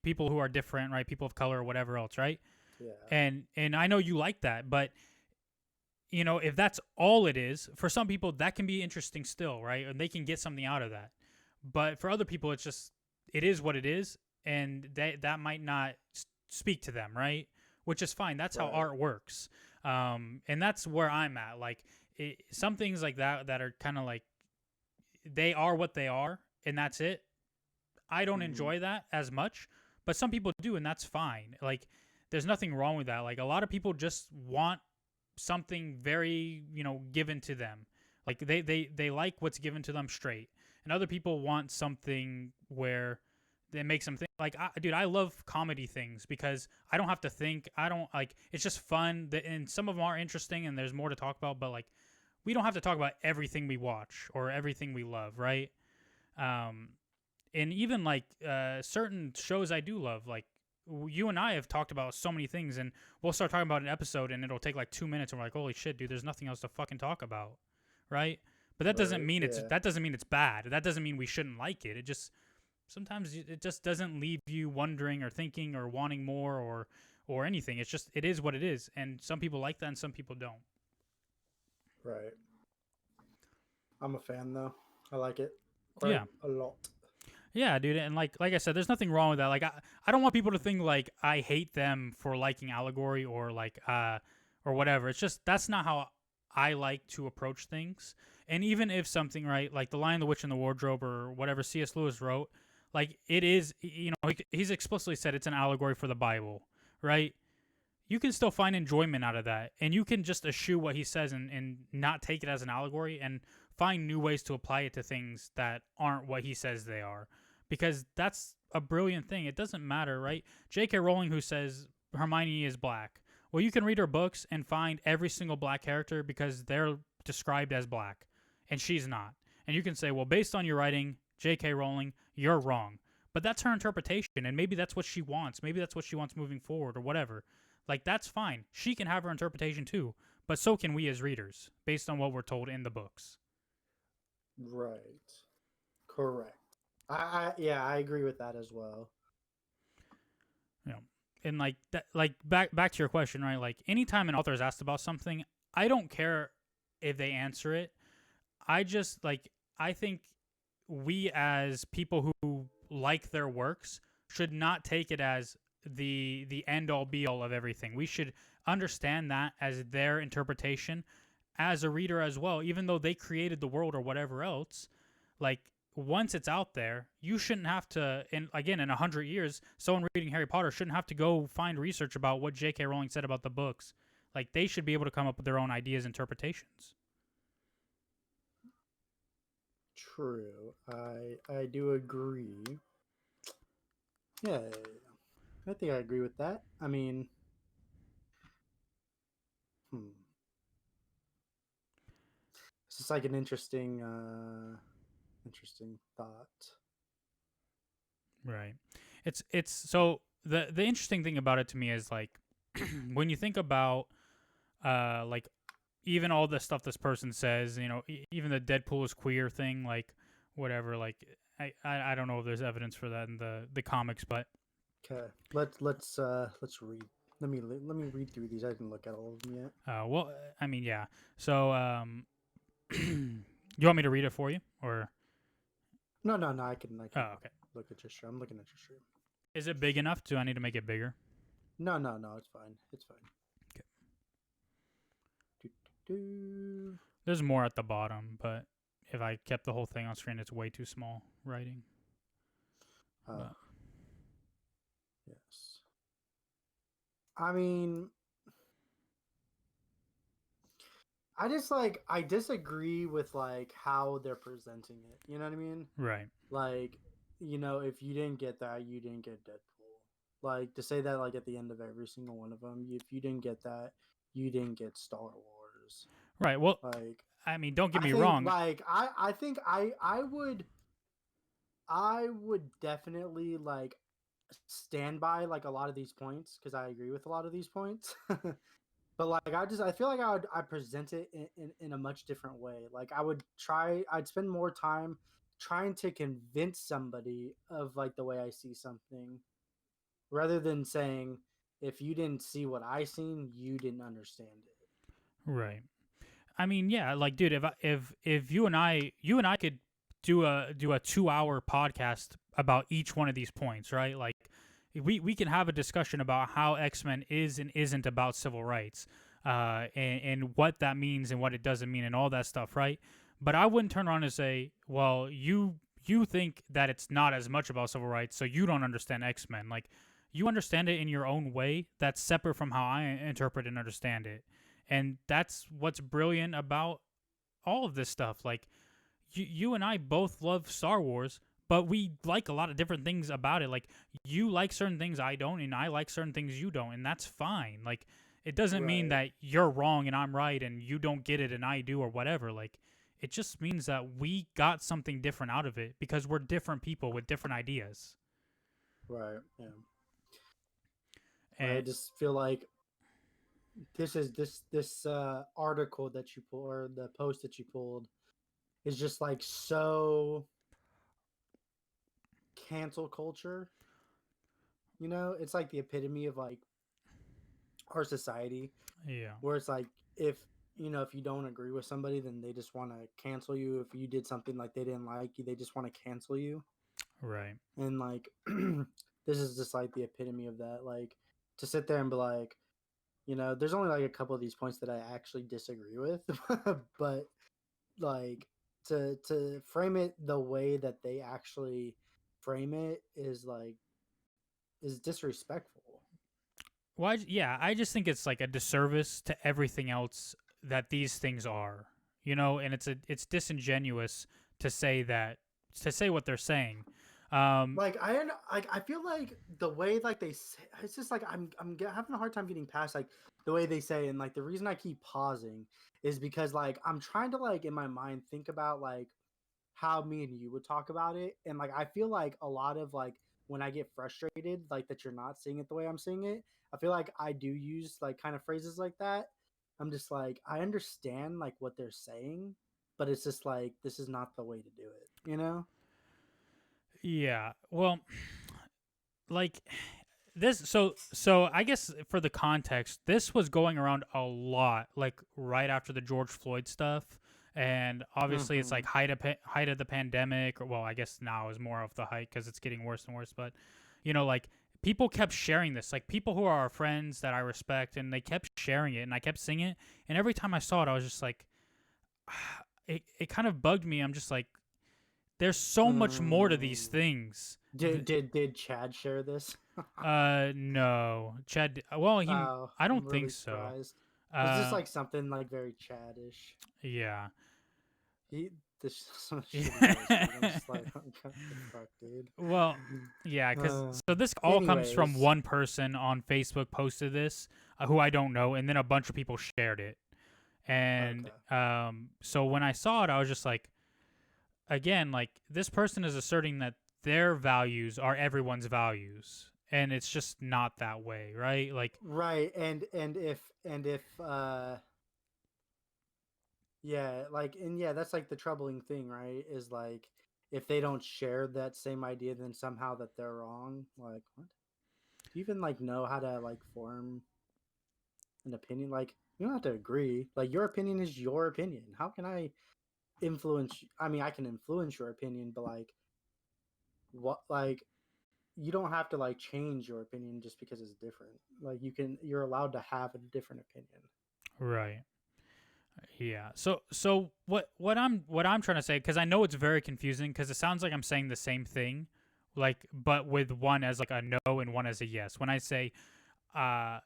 people who are different, right? People of color or whatever else, right? yeah. And I know you like that, but if that's all it is, for some people that can be interesting still, right? And they can get something out of that. But for other people, it is what it is, and that might not speak to them, right? Which is fine. That's how Right. art works, and that's where I'm at. Like some things like that are kind of like they are what they are, and that's it. I don't Mm, enjoy that as much, but some people do, and that's fine. Like there's nothing wrong with that. Like a lot of people just want something very given to them, like they like what's given to them straight, and other people want something where that makes them think. Like dude, I love comedy things because I don't have to think. I don't like it's just fun and some of them are interesting and there's more to talk about, but like we don't have to talk about everything we watch or everything we love, right? um and even like certain shows I do love, like you and I have talked about so many things, and we'll start talking about an episode, and it'll take like 2 minutes, and we're like, "Holy shit, dude! There's nothing else to fucking talk about," right? But right. Yeah. that doesn't mean it's bad. That doesn't mean we shouldn't like it. It just sometimes it just doesn't leave you wondering or thinking or wanting more or anything. It's just it is what it is, and some people like that, and some people don't. Right. I'm a fan though. I like it quite Yeah. a lot. Yeah, dude, and like I said, there's nothing wrong with that. Like I don't want people to think like I hate them for liking Allegory or like or whatever. It's just that's not how I like to approach things. And even if something, right, like The Lion, the Witch, and the Wardrobe or whatever C.S. Lewis wrote, like it is, he's explicitly said it's an allegory for the Bible, right? You can still find enjoyment out of that, and you can just eschew what he says and not take it as an allegory and find new ways to apply it to things that aren't what he says they are, because that's a brilliant thing. It doesn't matter, right? J.K. Rowling, who says Hermione is black, well, you can read her books and find every single black character because they're described as black and she's not, and you can say, well, based on your writing, J.K. Rowling, you're wrong. But that's her interpretation, and maybe that's what she wants. Maybe that's what she wants moving forward, or whatever. Like, that's fine. She can have her interpretation too, but so can we as readers, based on what we're told in the books. Right. Correct. Yeah, I agree with that as well. You know, and like that, like back to your question, right? Like, anytime an author is asked about something, I don't care if they answer it. I just like I think we as people who like their works should not take it as the end all be all of everything. We should understand that as their interpretation as a reader as well, even though they created the world or whatever else. Like once it's out there, you shouldn't have to. And again, in 100 years, someone reading Harry Potter shouldn't have to go find research about what J.K. Rowling said about the books. Like they should be able to come up with their own ideas, interpretations. True. I do agree. Yeah, I think I agree with that. I mean, hmm. It's just like an interesting thought. Right. It's so the interesting thing about it to me is like when you think about like even all the stuff this person says, even the Deadpool is queer thing, like whatever, like I don't know if there's evidence for that in the comics, but Okay, let's read. Let me read through these. I didn't look at all of them yet. well, I mean, yeah. So you want me to read it for you, or No, no, no. I can okay. look at your stream. I'm looking at your stream. Is it big enough? Do I need to make it bigger? No, no, no. It's fine. It's fine. Okay. Do, do, do. There's more at the bottom, but if I kept the whole thing on screen, it's way too small writing. But Yes. I mean, I disagree with like how they're presenting it. You know what I mean? right. Like, if you didn't get that, you didn't get Deadpool. Like to say that like at the end of every single one of them, if you didn't get that, you didn't get Star Wars. Right. Well, Like, I mean, don't get I me think wrong. like I think I would definitely like stand by like a lot of these points because I agree with a lot of these points. But like I feel like I present it in a much different way. Like I'd spend more time trying to convince somebody of like the way I see something rather than saying if you didn't see what I seen, you didn't understand it. Right. I mean, yeah, like, dude, if you and I could do a 2-hour podcast about each one of these points, right? Like, we can have a discussion about how X-Men is and isn't about civil rights, and what that means and what it doesn't mean and all that stuff, right? But I wouldn't turn around and say, well, you think that it's not as much about civil rights, so you don't understand X-Men. Like, you understand it in your own way that's separate from how I interpret and understand it. And that's what's brilliant about all of this stuff. Like, you and I both love Star Wars, but we like a lot of different things about it. Like, you like certain things I don't, and I like certain things you don't, and that's fine. Like, it doesn't mean Right. that you're wrong and I'm right and you don't get it and I do or whatever. Like, it just means that we got something different out of it because we're different people with different ideas. Right. Yeah. I And just feel like this article that you pulled or the post that you pulled is just like so cancel culture. It's like the epitome of like our society yeah, where it's like if you don't agree with somebody, then they just want to cancel you. If you did something like they didn't like you, they just want to cancel you. right. And like this is just like the epitome of that. Like to sit there and be like, there's only like a couple of these points that I actually disagree with, but like to frame it the way that they actually frame it is disrespectful. Well, yeah, I just think it's like a disservice to everything else that these things are, and it's disingenuous to say that to say what they're saying. Like I feel like the way like they say it's just like having a hard time getting past like the way they say, and like the reason I keep pausing is because like I'm trying to like in my mind think about like how me and you would talk about it, and like I feel like a lot of like when I get frustrated like that you're not seeing it the way I'm seeing it, I feel like I do use like kind of phrases like that. I'm just like I understand like what they're saying, but it's just like this is not the way to do it. yeah, well, like this. So I guess for the context, this was going around a lot, like right after the George Floyd stuff. And obviously, it's like height of the pandemic. Or, well, I guess now is more of the height because it's getting worse and worse. But like people kept sharing this, like people who are our friends that I respect, and they kept sharing it, and I kept seeing it. And every time I saw it, I was just like, it kind of bugged me. I'm just like, there's so much more to these Mm. things. Did Chad share this? No, Chad. Well, Oh, I I'm don't think really so. surprised. It's just like something like very Chadish. Yeah. He this some shitty voice, dude. I'm Yeah. just like, what the fuck, dude. Well, yeah, because Uh, so this all comes from anyways, one person on Facebook posted this, who I don't know, and then a bunch of people shared it. And okay. so when I saw it, I was just like, again, like this person is asserting that their values are everyone's values, and it's just not that way, right? Like, right, and if yeah, like, and yeah, that's like the troubling thing, right? Is like if they don't share that same idea, then somehow that they're wrong. Like, what? Do you even like know how to like form an opinion? Like, you don't have to agree. Like, your opinion is your opinion. How can I influence? I mean, I can influence your opinion, but like, what? Like, you don't have to like change your opinion just because it's different. Like, you're allowed to have a different opinion. right. Yeah. So what I'm trying to say, because I know it's very confusing, because it sounds like I'm saying the same thing, like, but with one as like a no and one as a yes. When I say uh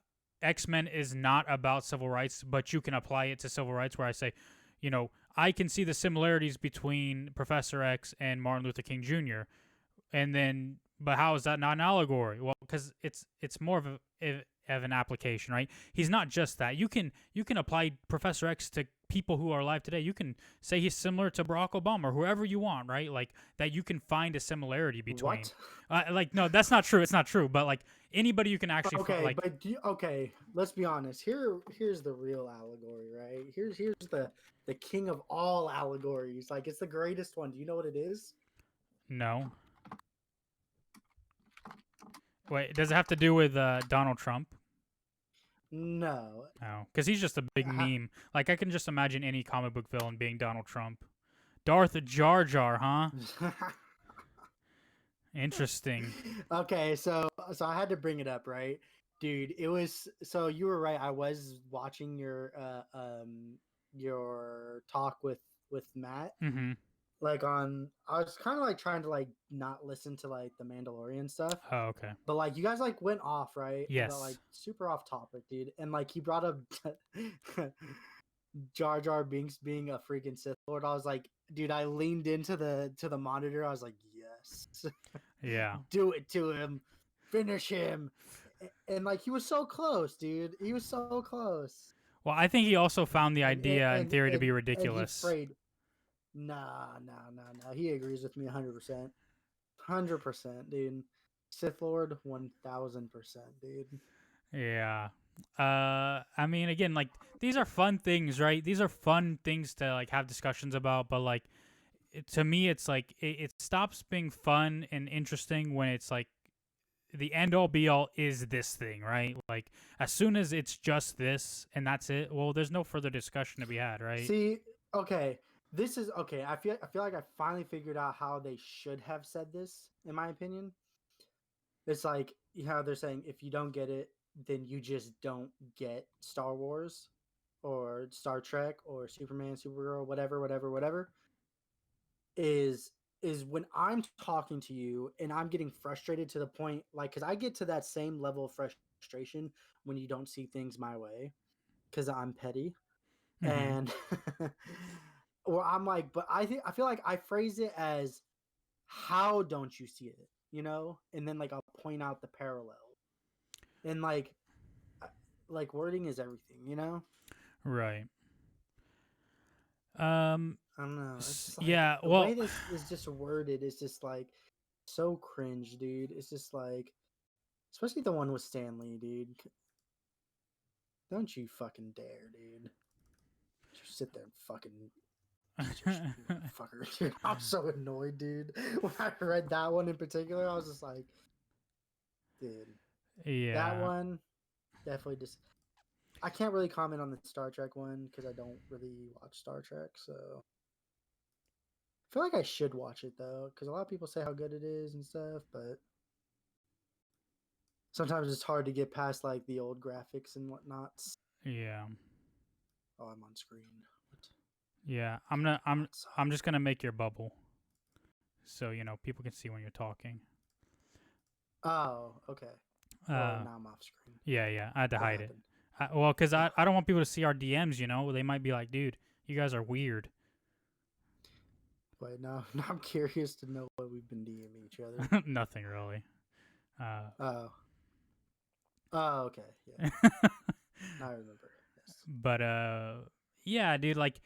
X-Men is not about civil rights, but you can apply it to civil rights, where I say, I can see the similarities between Professor X and Martin Luther King Jr. And then, but how is that not an allegory? Well, because it's more of an application, right? He's not just that. You can apply Professor X to people who are alive today. You can say he's similar to Barack Obama or whoever you want, right? Like that, you can find a similarity between. What? Like, no, that's not true. It's not true. But like anybody, you can actually Okay, but okay, let's be honest. Here's the real allegory, right? Here's the king of all allegories. Like, it's the greatest one. Do you know what it is? no. Wait, does it have to do with Donald Trump? No. No, because he's just a big Ha- meme. Like I can just imagine any comic book villain being Donald Trump. Darth Jar Jar, huh? Interesting. Okay, so I had to bring it up, right? Dude, it was so you were right. I was watching your talk with Matt. Mm-hmm. Like, I was kind of like trying to like not listen to like the Mandalorian stuff. Oh, okay. But like you guys like went off, right? About like Yes. super off topic, dude. And like he brought up Jar Jar Binks being a freaking Sith Lord. I was like, dude, I leaned into the monitor. I was like, yes. Yeah. Do it to him. Finish him. And like he was so close, dude. He was so close. Well, I think he also found the And idea in theory to be and he ridiculous. prayed. Nah. He agrees with me 100%. 100%, dude. Sith Lord 1000%, dude. Yeah. I mean, again, like these are fun things, right? These are fun things to like have discussions about, but like to me, it's like it stops being fun and interesting when it's like the end all be all is this thing, right? Like as soon as it's just this and that's it, well, there's no further discussion to be had, right? See, okay, this is okay. I feel like I finally figured out how they should have said this, in my opinion. It's like how they're saying if you don't get it, then you just don't get Star Wars or Star Trek or Superman, Supergirl, whatever. Is when I'm talking to you and I'm getting frustrated to the point, like, because I get to that same level of frustration when you don't see things my way because I'm petty. Mm-hmm. And or I'm like, but I feel like I phrase it as, how don't you see it, and then like I'll point out the parallel, and like wording is everything. Right. Um. I don't know, it's just like Yeah. the way Well. this is just worded is just like so cringe, dude. It's just like, especially the one with Stanley, dude. Don't you fucking dare, dude. Just sit there and fucking fucker. Dude, I'm so annoyed, dude. When I read that one in particular, I was just like, dude, that Yeah. one definitely just. I can't really comment on the Star Trek one because I don't really watch Star Trek, so I feel like I should watch it though, because a lot of people say how good it is and stuff, but sometimes it's hard to get past like the old graphics and whatnot. Yeah. Oh, I'm on screen. What? Yeah. I'm not. I'm. That sucks. I'm just gonna make your bubble, so people can see when you're talking. Oh, okay. Oh, now I'm off screen. Yeah. I had to What hide it. happened? Well, because I don't want people to see our DMs. They might be like, dude, you guys are weird. Wait, now I'm curious to know what we've been DMing each other. Nothing really. Oh. Oh, okay. Yeah. Now I remember. Yes. But yeah, dude. Like,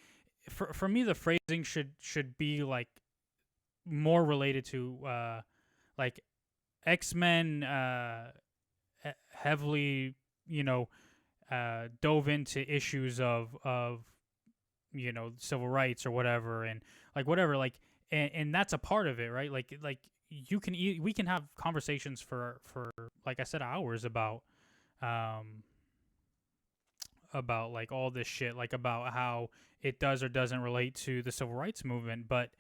for me, the phrasing should be like more related to like X-Men heavily, dove into issues of civil rights or whatever, and whatever, and that's a part of it, right? Like we can have conversations for like I said, hours um about like all this shit, like about how it does or doesn't relate to the civil rights movement, but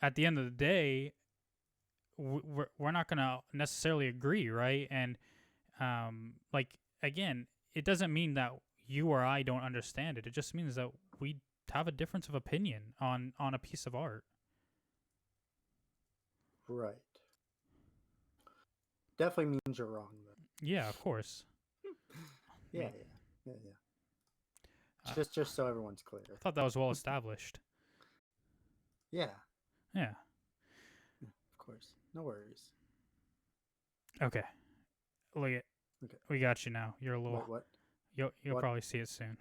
at the end of the day, we're not gonna necessarily agree, right? And like again, it doesn't mean that you or I don't understand it. It just means that we have a difference of opinion on a piece of art. Right. Definitely means you're wrong, though. Yeah, of course. Yeah. Just so everyone's clear. I thought that was well established. Yeah. Yeah. Of course. No worries. Okay. Look at. Okay. We got you now. You're a little. Wait, what? You'll What? probably see it soon.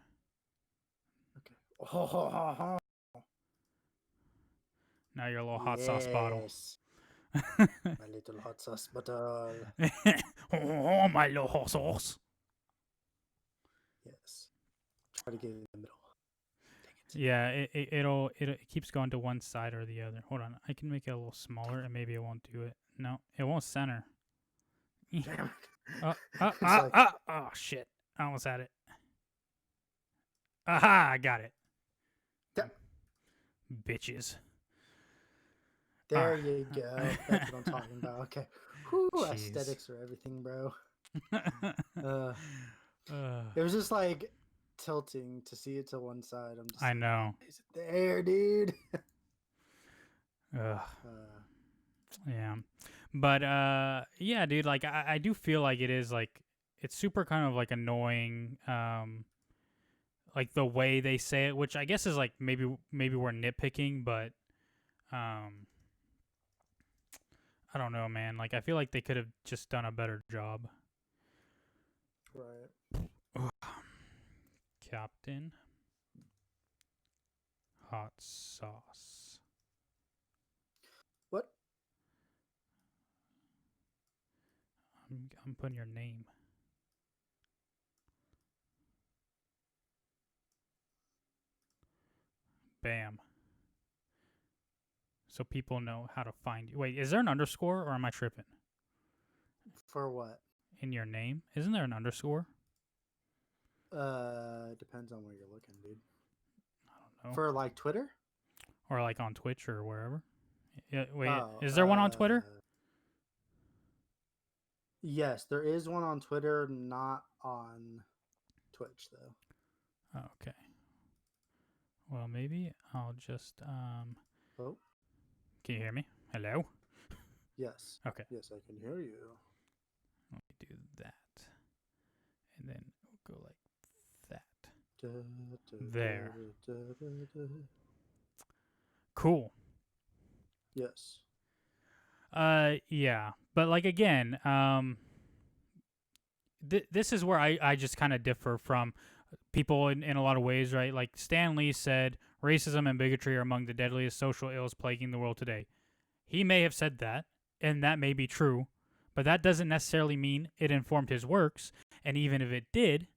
Okay. Oh, Now you're a little hot sauce bottle. My little hot sauce bottle. Oh, my little hot sauce. Yes. Try to get in the middle. Yeah, it keeps going to one side or the other. Hold on, I can make it a little smaller and maybe it won't do it. No, it won't center. Damn it. Oh shit! I almost had it. Aha! I got it. Bitches. There you go. That's what I'm talking about. Okay. Whew, aesthetics are everything, bro. It was just like tilting to see it to one side. I'm just. I know. Is it there, dude? Yeah, but yeah, dude. Like I do feel like it is like it's super kind of like annoying. Like the way they say it, which I guess is like maybe we're nitpicking, but I don't know, man. Like I feel like they could have just done a better job. Right. Captain Hot Sauce. What? I'm putting your name. Bam. So people know how to find you. Wait, is there an underscore or am I tripping? For what? In your name? Isn't there an underscore? Depends on where you're looking, dude. I don't know. For like Twitter? Or like on Twitch or wherever? Yeah, wait, is there one on Twitter? Yes, there is one on Twitter, not on Twitch though. Oh, okay. Well, maybe I'll just Oh. Can you hear me? Hello? Yes. Okay. Yes, I can hear you. Let me do that. And then we'll go like that. There. Cool. Yes. Yeah. But like again, this is where I just kind of differ from people in a lot of ways, right? Like Stan Lee said, racism and bigotry are among the deadliest social ills plaguing the world today. He may have said that, and that may be true, but that doesn't necessarily mean it informed his works. And even if it did,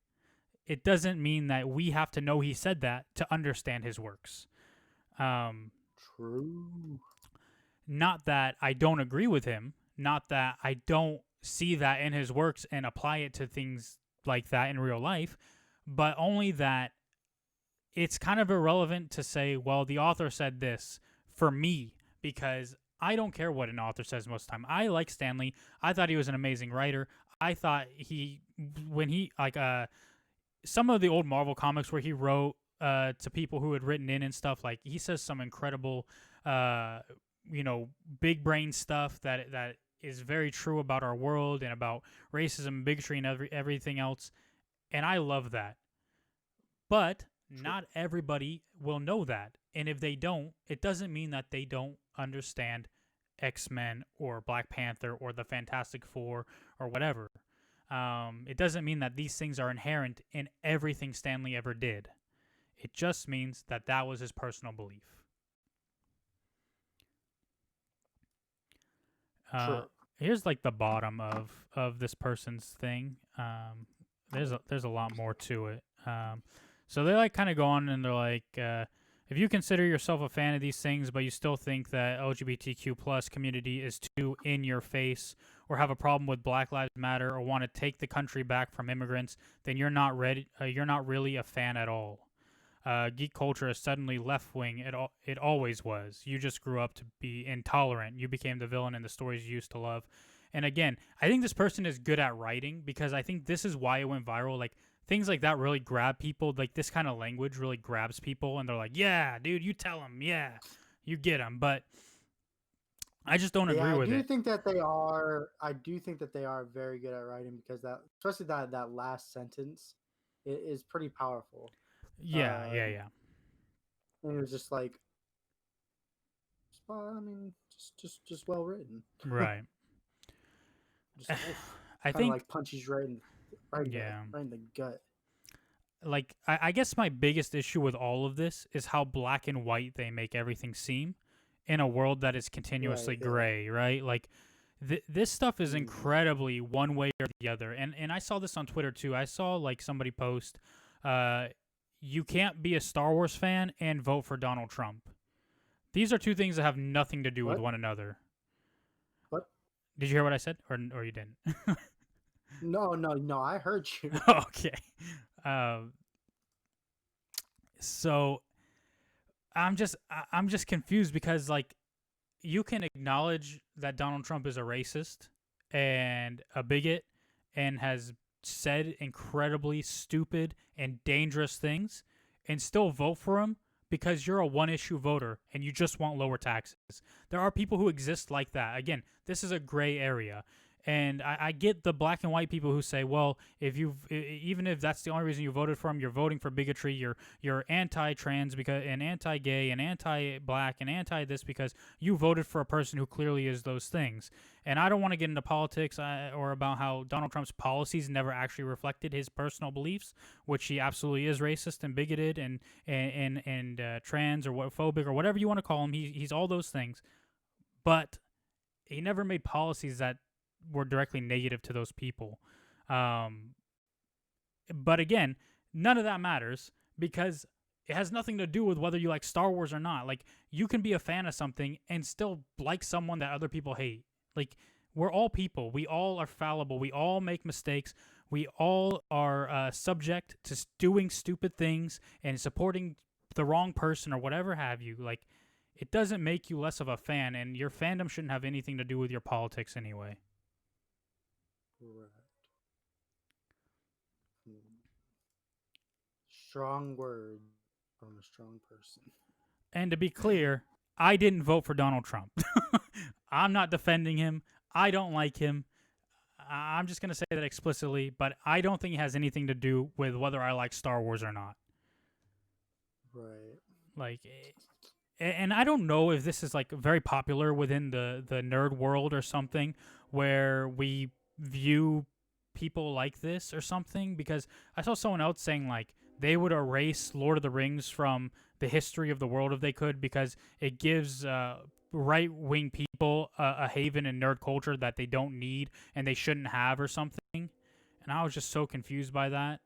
it doesn't mean that we have to know he said that to understand his works. True. Not that I don't agree with him, not that I don't see that in his works and apply it to things like that in real life, but only that it's kind of irrelevant to say, well, the author said this for me, because I don't care what an author says most of the time. I like Stan Lee. I thought he was an amazing writer. I thought some of the old Marvel comics where he wrote to people who had written in and stuff, like he says some incredible, big brain stuff that is very true about our world and about racism, bigotry, and everything else. And I love that. But not everybody will know that. And if they don't, it doesn't mean that they don't understand X-Men or Black Panther or the Fantastic Four or whatever. It doesn't mean that these things are inherent in everything Stan Lee ever did. It just means that that was his personal belief. Sure. here's like the bottom of this person's thing. There's a lot more to it. So they like kind of go on and they're like, if you consider yourself a fan of these things, but you still think that LGBTQ plus community is too in your face, or have a problem with Black Lives Matter, or want to take the country back from immigrants, then you're not ready. You're not really a fan at all. Geek culture is suddenly left wing. It always was. You just grew up to be intolerant. You became the villain in the stories you used to love. And again, I think this person is good at writing, because I think this is why it went viral. Like, things like that really grab people. Like, this kind of language really grabs people, and they're like, "Yeah, dude, you tell them. Yeah, you get them." But I just don't agree with I do it. think that they are. I do think that they are very good at writing, because that, especially that last sentence, is pretty powerful. Yeah, yeah, Um, yeah. and it was just like, well, I mean, just well written. Right. Just I kind of think, like punches right in, right in the yeah. right in the gut. Like, I guess my biggest issue with all of this is how black and white they make everything seem in a world that is continuously Right. Yeah. gray, right? Like, this stuff is Mhm. incredibly one way or the other. And I saw this on Twitter too. I saw like somebody post, uh, you can't be a Star Wars fan and vote for Donald Trump. These are two things that have nothing to do with What? one another. What? Did you hear what I said, or you didn't? No. I heard you. Okay. Um, so I'm just confused, because like, you can acknowledge that Donald Trump is a racist and a bigot and has said incredibly stupid and dangerous things, and still vote for him because you're a one issue voter and you just want lower taxes. There are people who exist like that. Again, this is a gray area. And I get the black and white people who say, well, if even if that's the only reason you voted for him, you're voting for bigotry. You're anti-trans because and anti-gay and anti-black and anti-this because you voted for a person who clearly is those things. And I don't want to get into politics or about how Donald Trump's policies never actually reflected his personal beliefs, which he absolutely is racist and bigoted and trans or phobic or whatever you want to call him. He's all those things, but he never made policies that were directly negative to those people. Um, but again, none of that matters, because it has nothing to do with whether you like Star Wars or not. Like, you can be a fan of something and still like someone that other people hate. Like, we're all people. We all are fallible. We all make mistakes. We all are subject to doing stupid things and supporting the wrong person or whatever have you. Like, it doesn't make you less of a fan, and your fandom shouldn't have anything to do with your politics anyway. Right. Strong word from a strong person. And to be clear, I didn't vote for Donald Trump. I'm not defending him. I don't like him. I'm just going to say that explicitly, but I don't think it has anything to do with whether I like Star Wars or not. Right. Like, and I don't know if this is like very popular within the nerd world or something, where we view people like this or something, because I saw someone else saying like they would erase Lord of the Rings from the history of the world if they could, because it gives right wing people a haven in nerd culture that they don't need and they shouldn't have or something. And I was just so confused by that.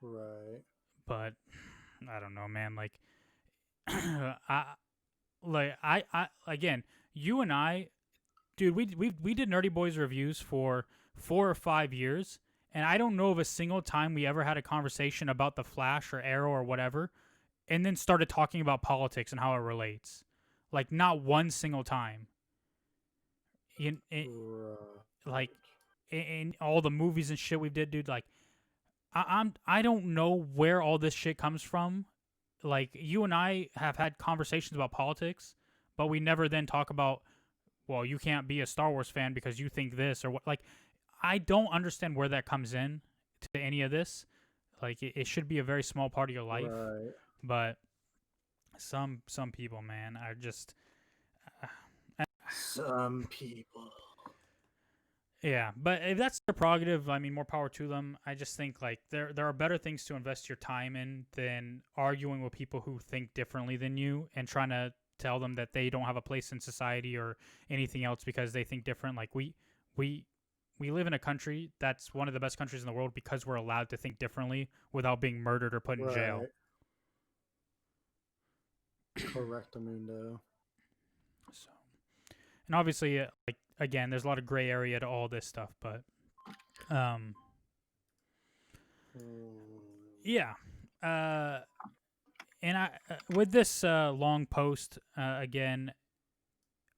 Right. But I don't know, man. Like, I again, you and I, dude, we did Nerdy Boys reviews for 4 or 5 years, and I don't know of a single time we ever had a conversation about the Flash or Arrow or whatever, and then started talking about politics and how it relates. Like, not one single time. Right. Like, in all the movies and shit we did, dude. Like, I don't know where all this shit comes from. Like, you and I have had conversations about politics, but we never then talk about, well, you can't be a Star Wars fan because you think this or what. Like, I don't understand where that comes in to any of this. Like, it should be a very small part of your life, Right. but some people, man, are just Some people. yeah. But if that's their prerogative, I mean, more power to them. I just think like there are better things to invest your time in than arguing with people who think differently than you and trying to tell them that they don't have a place in society or anything else because they think different. Like we live in a country that's one of the best countries in the world because we're allowed to think differently without being murdered or put in jail. Correctamundo. So, and obviously, like again, there's a lot of gray area to all this stuff, but yeah. And I with this long post again,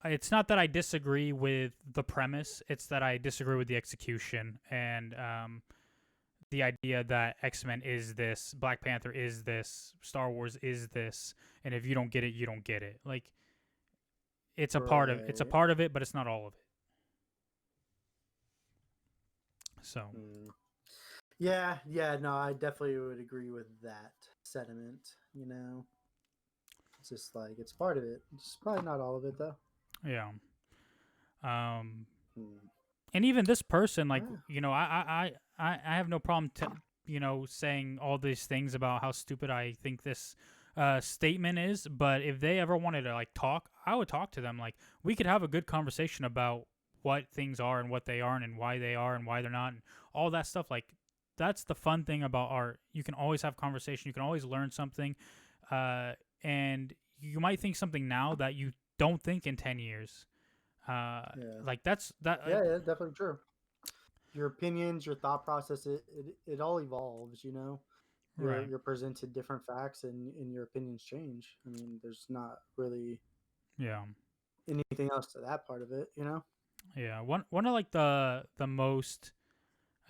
it's not that I disagree with the premise; it's that I disagree with the execution and the idea that X-Men is this, Black Panther is this, Star Wars is this, and if you don't get it, you don't get it. Like it's a part of it, but it's not all of it. So yeah, no, I definitely would agree with that sentiment. You know, it's just like it's part of it. It's probably not all of it though. yeah. And even this person, like I have no problem saying all these things about how stupid I think this statement is. But if they ever wanted to like talk, I would talk to them. Like we could have a good conversation about what things are and what they aren't and why they are and why they're not and all that stuff. Like that's the fun thing about art. You can always have conversation. You can always learn something, and you might think something now that you don't think in 10 years. Like that's that. Yeah, definitely true. Your opinions, your thought process, it all evolves. You know, you're presented different facts, and your opinions change. I mean, there's not really anything else to that part of it. You know. Yeah, one of like the most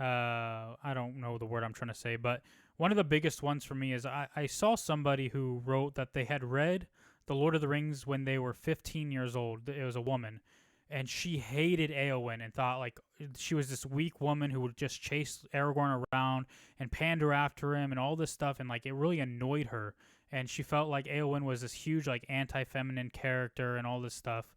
I don't know the word I'm trying to say, but one of the biggest ones for me is I saw somebody who wrote that they had read The Lord of the Rings when they were 15 years old. It was a woman, and she hated Eowyn and thought like she was this weak woman who would just chase Aragorn around and pander after him and all this stuff, and like it really annoyed her, and she felt like Eowyn was this huge like anti-feminine character and all this stuff.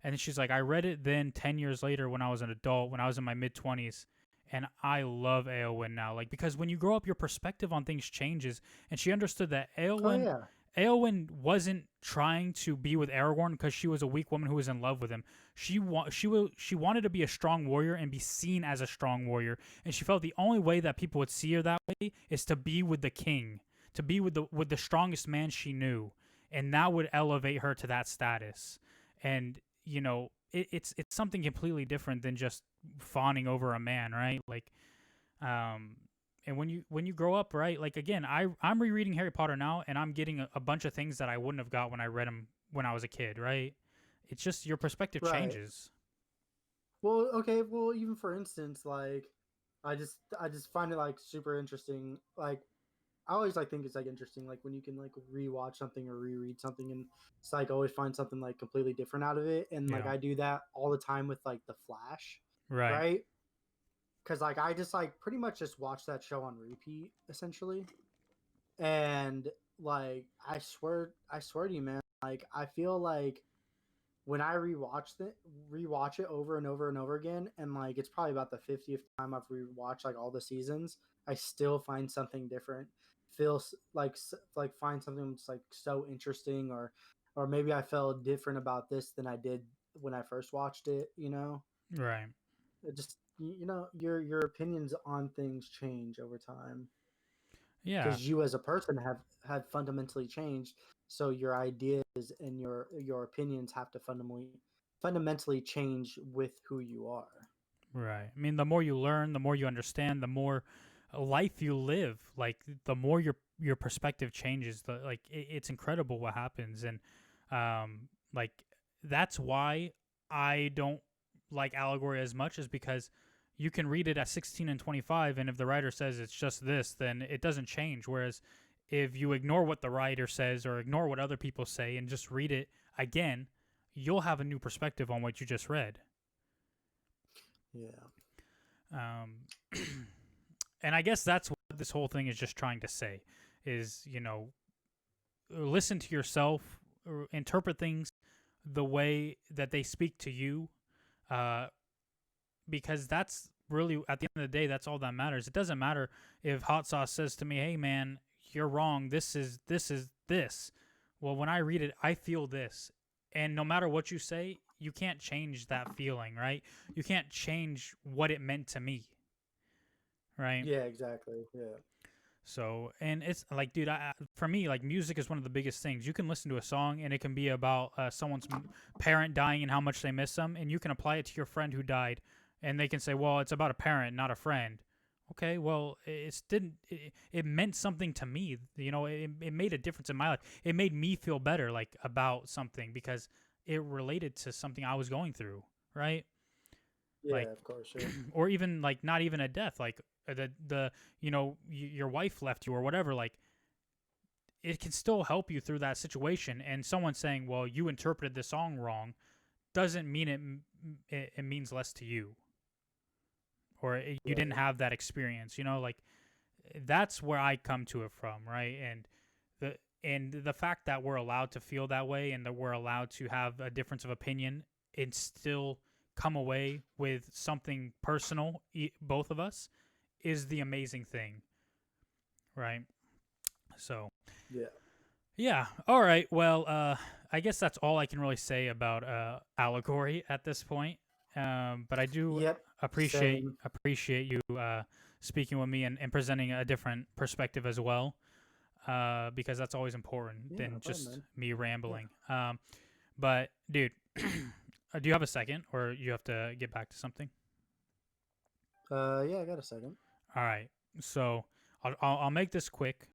And then she's like, I read it then 10 years later when I was an adult, when I was in my mid-20s, and I love Eowyn now. Like, because when you grow up, your perspective on things changes. And she understood that Eowyn wasn't trying to be with Aragorn because she was a weak woman who was in love with him. She wanted to be a strong warrior and be seen as a strong warrior. And she felt the only way that people would see her that way is to be with the king, to be with the strongest man she knew. And that would elevate her to that status. And you know, it's something completely different than just fawning over a man, right? Like, and when you grow up, right? Like again, I'm rereading Harry Potter now, and I'm getting a bunch of things that I wouldn't have got when I read them when I was a kid, right? It's just your perspective changes. Well, okay. Well, even for instance, like, I just find it like super interesting. Like, I always like think it's like interesting, like when you can like rewatch something or reread something, and it's like always find something like completely different out of it. And like I do that all the time with like The Flash, right? Because like I just like pretty much just watch that show on repeat essentially, and like I swear to you, man, like I feel like when I rewatch it over and over and over again, and like it's probably about the 50th time I've rewatched like all the seasons, I still find something different. Feels like find something that's like so interesting, or maybe I felt different about this than I did when I first watched it. You know, right? It just your opinions on things change over time. Yeah, because you as a person have fundamentally changed, so your ideas and your opinions have to fundamentally change with who you are. Right. I mean, the more you learn, the more you understand, the more life you live. Like the more your perspective changes. It's incredible what happens, and like that's why I don't like Allegory as much, is because you can read it at 16 and 25, and if the writer says it's just this, then it doesn't change. Whereas if you ignore what the writer says or ignore what other people say and just read it again, you'll have a new perspective on what you just read. Yeah. And I guess that's what this whole thing is just trying to say is, listen to yourself, or interpret things the way that they speak to you, because that's really, at the end of the day, that's all that matters. It doesn't matter if Hot Sauce says to me, hey, man, you're wrong. This is this. Well, when I read it, I feel this. And no matter what you say, you can't change that feeling, right? You can't change what it meant to me, right? Yeah, exactly. Yeah. So, and it's like, dude, for me, like, music is one of the biggest things. You can listen to a song, and it can be about someone's parent dying and how much they miss them, and you can apply it to your friend who died, and they can say, well, it's about a parent, not a friend. Okay, well, it meant something to me. You know, it made a difference in my life. It made me feel better, like, about something because it related to something I was going through, right? Like, Yeah, of course. Sure. or even like not even a death, like the you know your wife left you or whatever. Like, it can still help you through that situation. And someone saying, well, you interpreted the song wrong, doesn't mean it means less to you, or you didn't Right. have that experience. You know, like, that's where I come to it from, right? And the fact that we're allowed to feel that way, and that we're allowed to have a difference of opinion and still come away with something personal, both of us, is the amazing thing, right? So, Yeah. yeah. All right. Well, I guess that's all I can really say about Allegory at this point. But I do Yep. Same. appreciate you speaking with me and presenting a different perspective as well, because that's always important Yeah, than no problem, just man. me Yeah. rambling. But dude, do you have a second, or you have to get back to something? Yeah, I got a second. All right. So I'll make this quick.